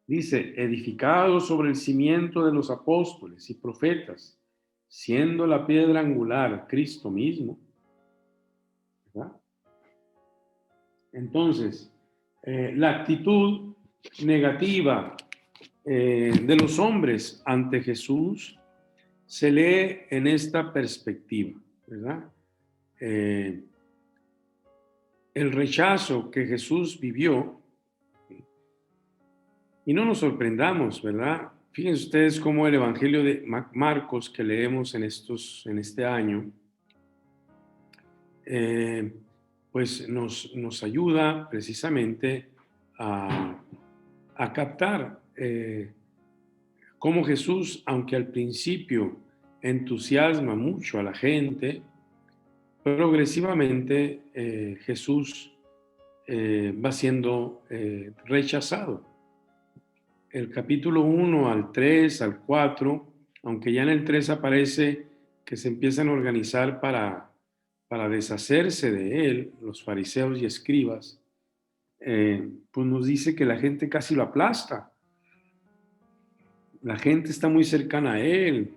dice, edificados sobre el cimiento de los apóstoles y profetas, siendo la piedra angular Cristo mismo, ¿verdad? Entonces, la actitud negativa de los hombres ante Jesús se lee en esta perspectiva, ¿verdad? El rechazo que Jesús vivió, y no nos sorprendamos, ¿verdad? Fíjense ustedes cómo el Evangelio de Marcos que leemos en este año, pues nos ayuda precisamente a captar cómo Jesús, aunque al principio entusiasma mucho a la gente, progresivamente Jesús va siendo rechazado. El capítulo 1 al 3, al 4, aunque ya en el 3 aparece que se empiezan a organizar para deshacerse de él, los fariseos y escribas, pues nos dice que la gente casi lo aplasta. La gente está muy cercana a él,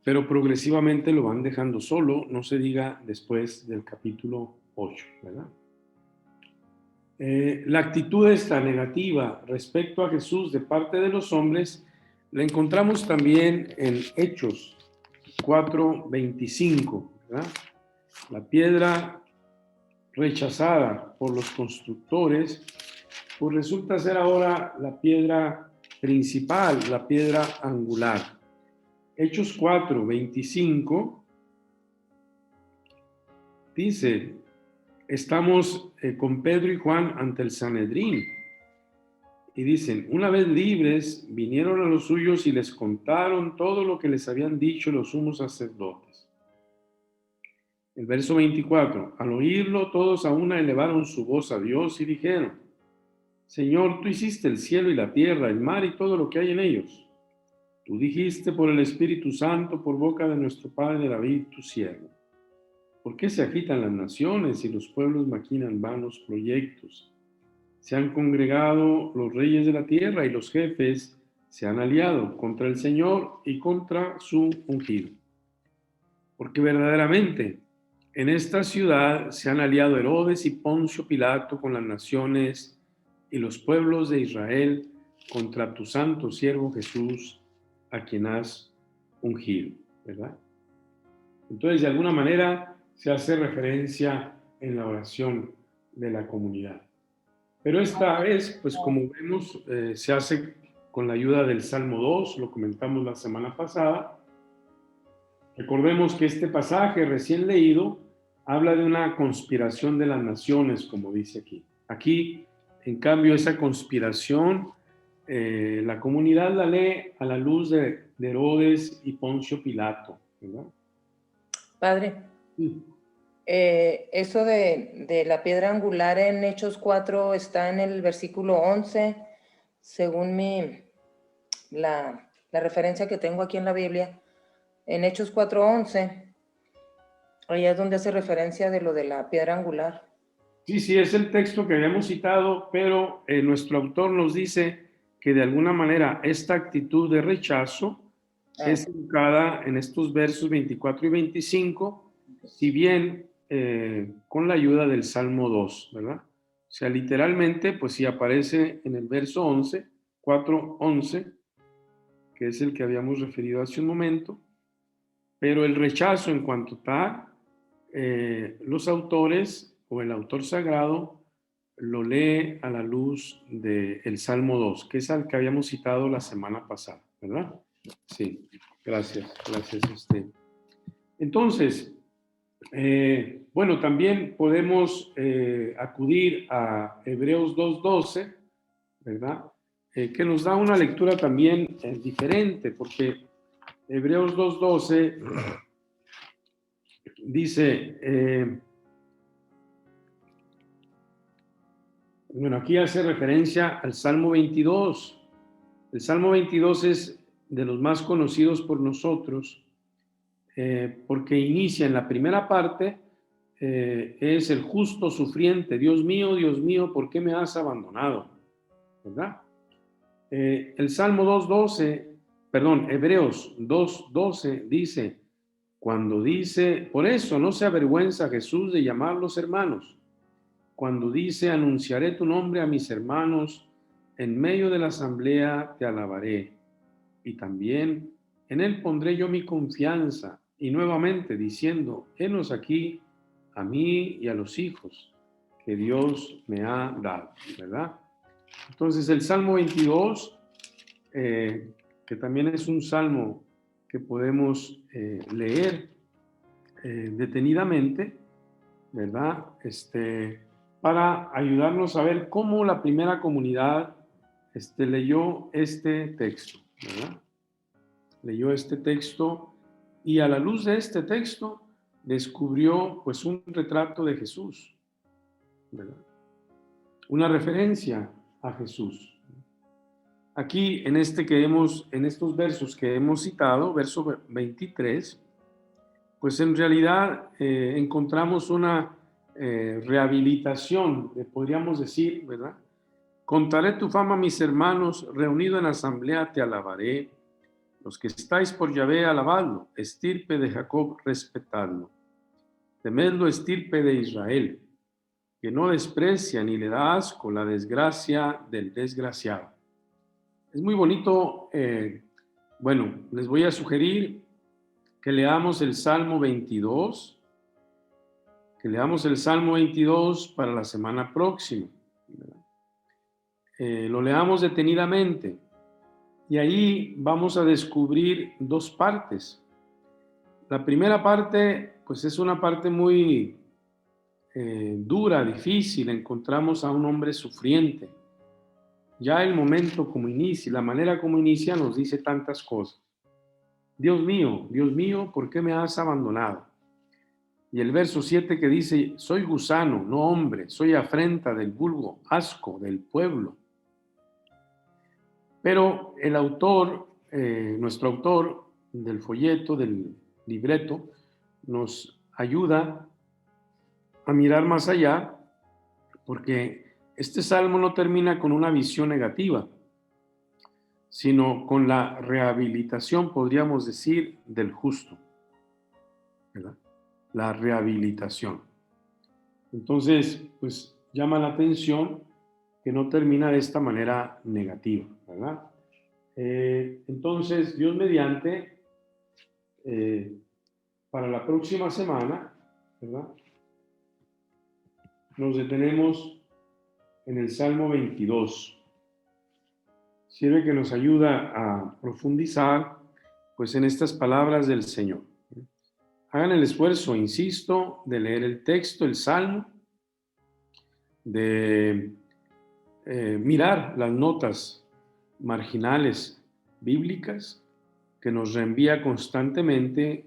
pero progresivamente lo van dejando solo, no se diga después del capítulo 8, ¿verdad? La actitud esta negativa respecto a Jesús de parte de los hombres la encontramos también en Hechos 4:25, ¿verdad? La piedra rechazada por los constructores, pues resulta ser ahora la piedra principal, la piedra angular. Hechos 4:25 dice, estamos con Pedro y Juan ante el Sanedrín y dicen, una vez libres, vinieron a los suyos y les contaron todo lo que les habían dicho los sumos sacerdotes. El verso 24, al oírlo todos a una elevaron su voz a Dios y dijeron, Señor, tú hiciste el cielo y la tierra, el mar y todo lo que hay en ellos. Tú dijiste por el Espíritu Santo, por boca de nuestro padre David, tu siervo. ¿Por qué se agitan las naciones y los pueblos maquinan vanos proyectos? Se han congregado los reyes de la tierra y los jefes se han aliado contra el Señor y contra su ungido. Porque verdaderamente en esta ciudad se han aliado Herodes y Poncio Pilato con las naciones y los pueblos de Israel contra tu santo siervo Jesús, a quien has ungido, ¿verdad? Entonces, de alguna manera, se hace referencia en la oración de la comunidad. Pero esta vez, pues como vemos, se hace con la ayuda del Salmo 2, lo comentamos la semana pasada. Recordemos que este pasaje recién leído habla de una conspiración de las naciones, como dice aquí. Aquí En cambio, esa conspiración, la comunidad la lee a la luz de Herodes y Poncio Pilato, ¿verdad? Padre, Sí. eso de la piedra angular en Hechos 4 está en el versículo 11, según la referencia que tengo aquí en la Biblia. En Hechos 4:11, ahí es donde hace referencia de lo de la piedra angular. Sí, es el texto que habíamos citado, pero nuestro autor nos dice que de alguna manera esta actitud de rechazo es educada en estos versos 24 y 25, si bien con la ayuda del Salmo 2, ¿verdad? O sea, literalmente, pues sí aparece en el verso 11, 4:11, que es el que habíamos referido hace un momento, pero el rechazo en cuanto tal, los autores o el autor sagrado lo lee a la luz del Salmo 2, que es al que habíamos citado la semana pasada, ¿verdad? Sí, gracias a usted. Entonces, bueno, también podemos acudir a Hebreos 2:12, ¿verdad? Que nos da una lectura también diferente, porque Hebreos 2:12 dice, bueno, aquí hace referencia al Salmo 22. El Salmo 22 es de los más conocidos por nosotros, porque inicia en la primera parte, es el justo sufriente, Dios mío, ¿por qué me has abandonado? ¿Verdad? El Salmo 2:12, perdón, Hebreos 2:12 dice, cuando dice, por eso no se avergüenza Jesús de llamarlos hermanos, cuando dice, anunciaré tu nombre a mis hermanos, en medio de la asamblea te alabaré, y también en él pondré yo mi confianza, y nuevamente diciendo, henos aquí a mí y a los hijos que Dios me ha dado, ¿verdad? Entonces el Salmo 22, que también es un salmo que podemos leer detenidamente, ¿verdad? Para ayudarnos a ver cómo la primera comunidad leyó este texto, ¿verdad? Leyó este texto y a la luz de este texto descubrió pues un retrato de Jesús, ¿verdad? Una referencia a Jesús. Aquí en estos versos que hemos citado, verso 23, pues en realidad encontramos una rehabilitación, podríamos decir, ¿verdad? Contaré tu fama a mis hermanos, reunido en asamblea te alabaré. Los que estáis por Yahvé, alabadlo, estirpe de Jacob, respetadlo. Temedlo, estirpe de Israel, que no desprecia ni le da asco la desgracia del desgraciado. Es muy bonito, bueno, les voy a sugerir que leamos el Salmo 22, para la semana próxima. Lo leamos detenidamente y ahí vamos a descubrir dos partes. La primera parte, pues es una parte muy dura, difícil. Encontramos a un hombre sufriente. Ya el momento como inicia, la manera como inicia nos dice tantas cosas. Dios mío, ¿por qué me has abandonado? Y el verso 7 que dice, soy gusano, no hombre, soy afrenta del vulgo, asco del pueblo. Pero el autor, nuestro autor del folleto, del libreto, nos ayuda a mirar más allá, porque este salmo no termina con una visión negativa, sino con la rehabilitación, podríamos decir, del justo, ¿verdad? La rehabilitación. Entonces, pues llama la atención que no termina de esta manera negativa, ¿verdad? Entonces, Dios mediante, para la próxima semana, ¿verdad? Nos detenemos en el Salmo 22. Sirve que nos ayuda a profundizar, pues, en estas palabras del Señor. Hagan el esfuerzo, insisto, de leer el texto, el Salmo, de mirar las notas marginales bíblicas que nos reenvía constantemente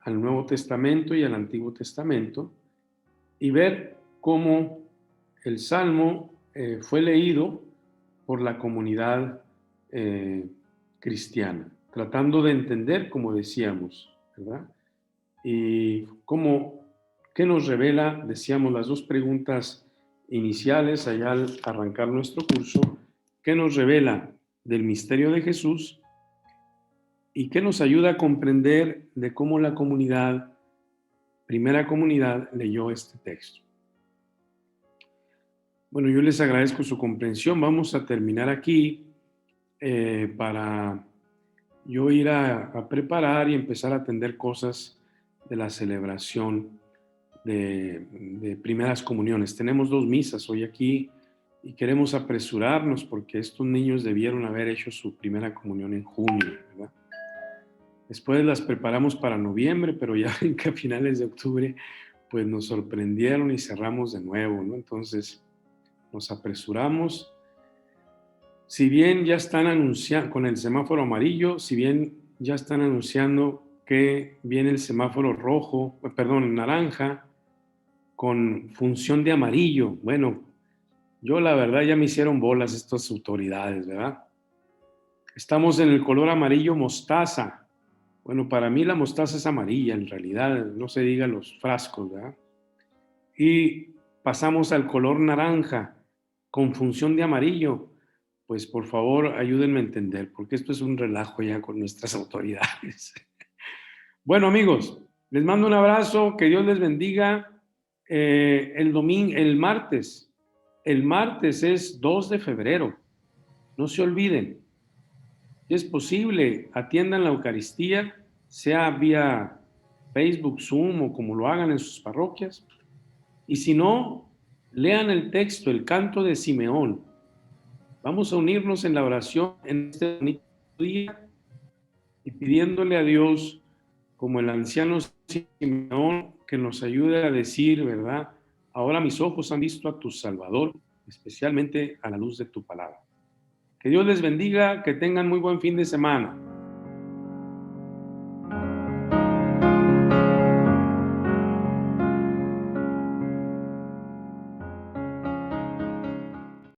al Nuevo Testamento y al Antiguo Testamento y ver cómo el Salmo fue leído por la comunidad cristiana, tratando de entender, como decíamos, ¿verdad? Y ¿qué nos revela? Decíamos las dos preguntas iniciales allá al arrancar nuestro curso. ¿Qué nos revela del misterio de Jesús? ¿Y qué nos ayuda a comprender de cómo la primera comunidad, leyó este texto? Bueno, yo les agradezco su comprensión. Vamos a terminar aquí para yo ir a preparar y empezar a atender cosas de la celebración de primeras comuniones. Tenemos 2 misas hoy aquí y queremos apresurarnos porque estos niños debieron haber hecho su primera comunión en junio, ¿verdad? Después las preparamos para noviembre, pero ya ven que a finales de octubre pues nos sorprendieron y cerramos de nuevo, ¿no? Entonces nos apresuramos. Si bien ya están anunciando con el semáforo amarillo, si bien ya están anunciando que viene el semáforo naranja, con función de amarillo. Bueno, yo la verdad ya me hicieron bolas estas autoridades, ¿verdad? Estamos en el color amarillo mostaza. Bueno, para mí la mostaza es amarilla, en realidad, no se diga los frascos, ¿verdad? Y pasamos al color naranja, con función de amarillo. Pues por favor, ayúdenme a entender, porque esto es un relajo ya con nuestras autoridades. Bueno, amigos, les mando un abrazo, que Dios les bendiga. El martes es 2 de febrero. No se olviden. Si es posible, atiendan la Eucaristía, sea vía Facebook, Zoom o como lo hagan en sus parroquias. Y si no, lean el texto, el canto de Simeón. Vamos a unirnos en la oración en este bonito día y pidiéndole a Dios, como el anciano Simeón, que nos ayude a decir, ¿verdad? Ahora mis ojos han visto a tu Salvador, especialmente a la luz de tu palabra. Que Dios les bendiga, que tengan muy buen fin de semana.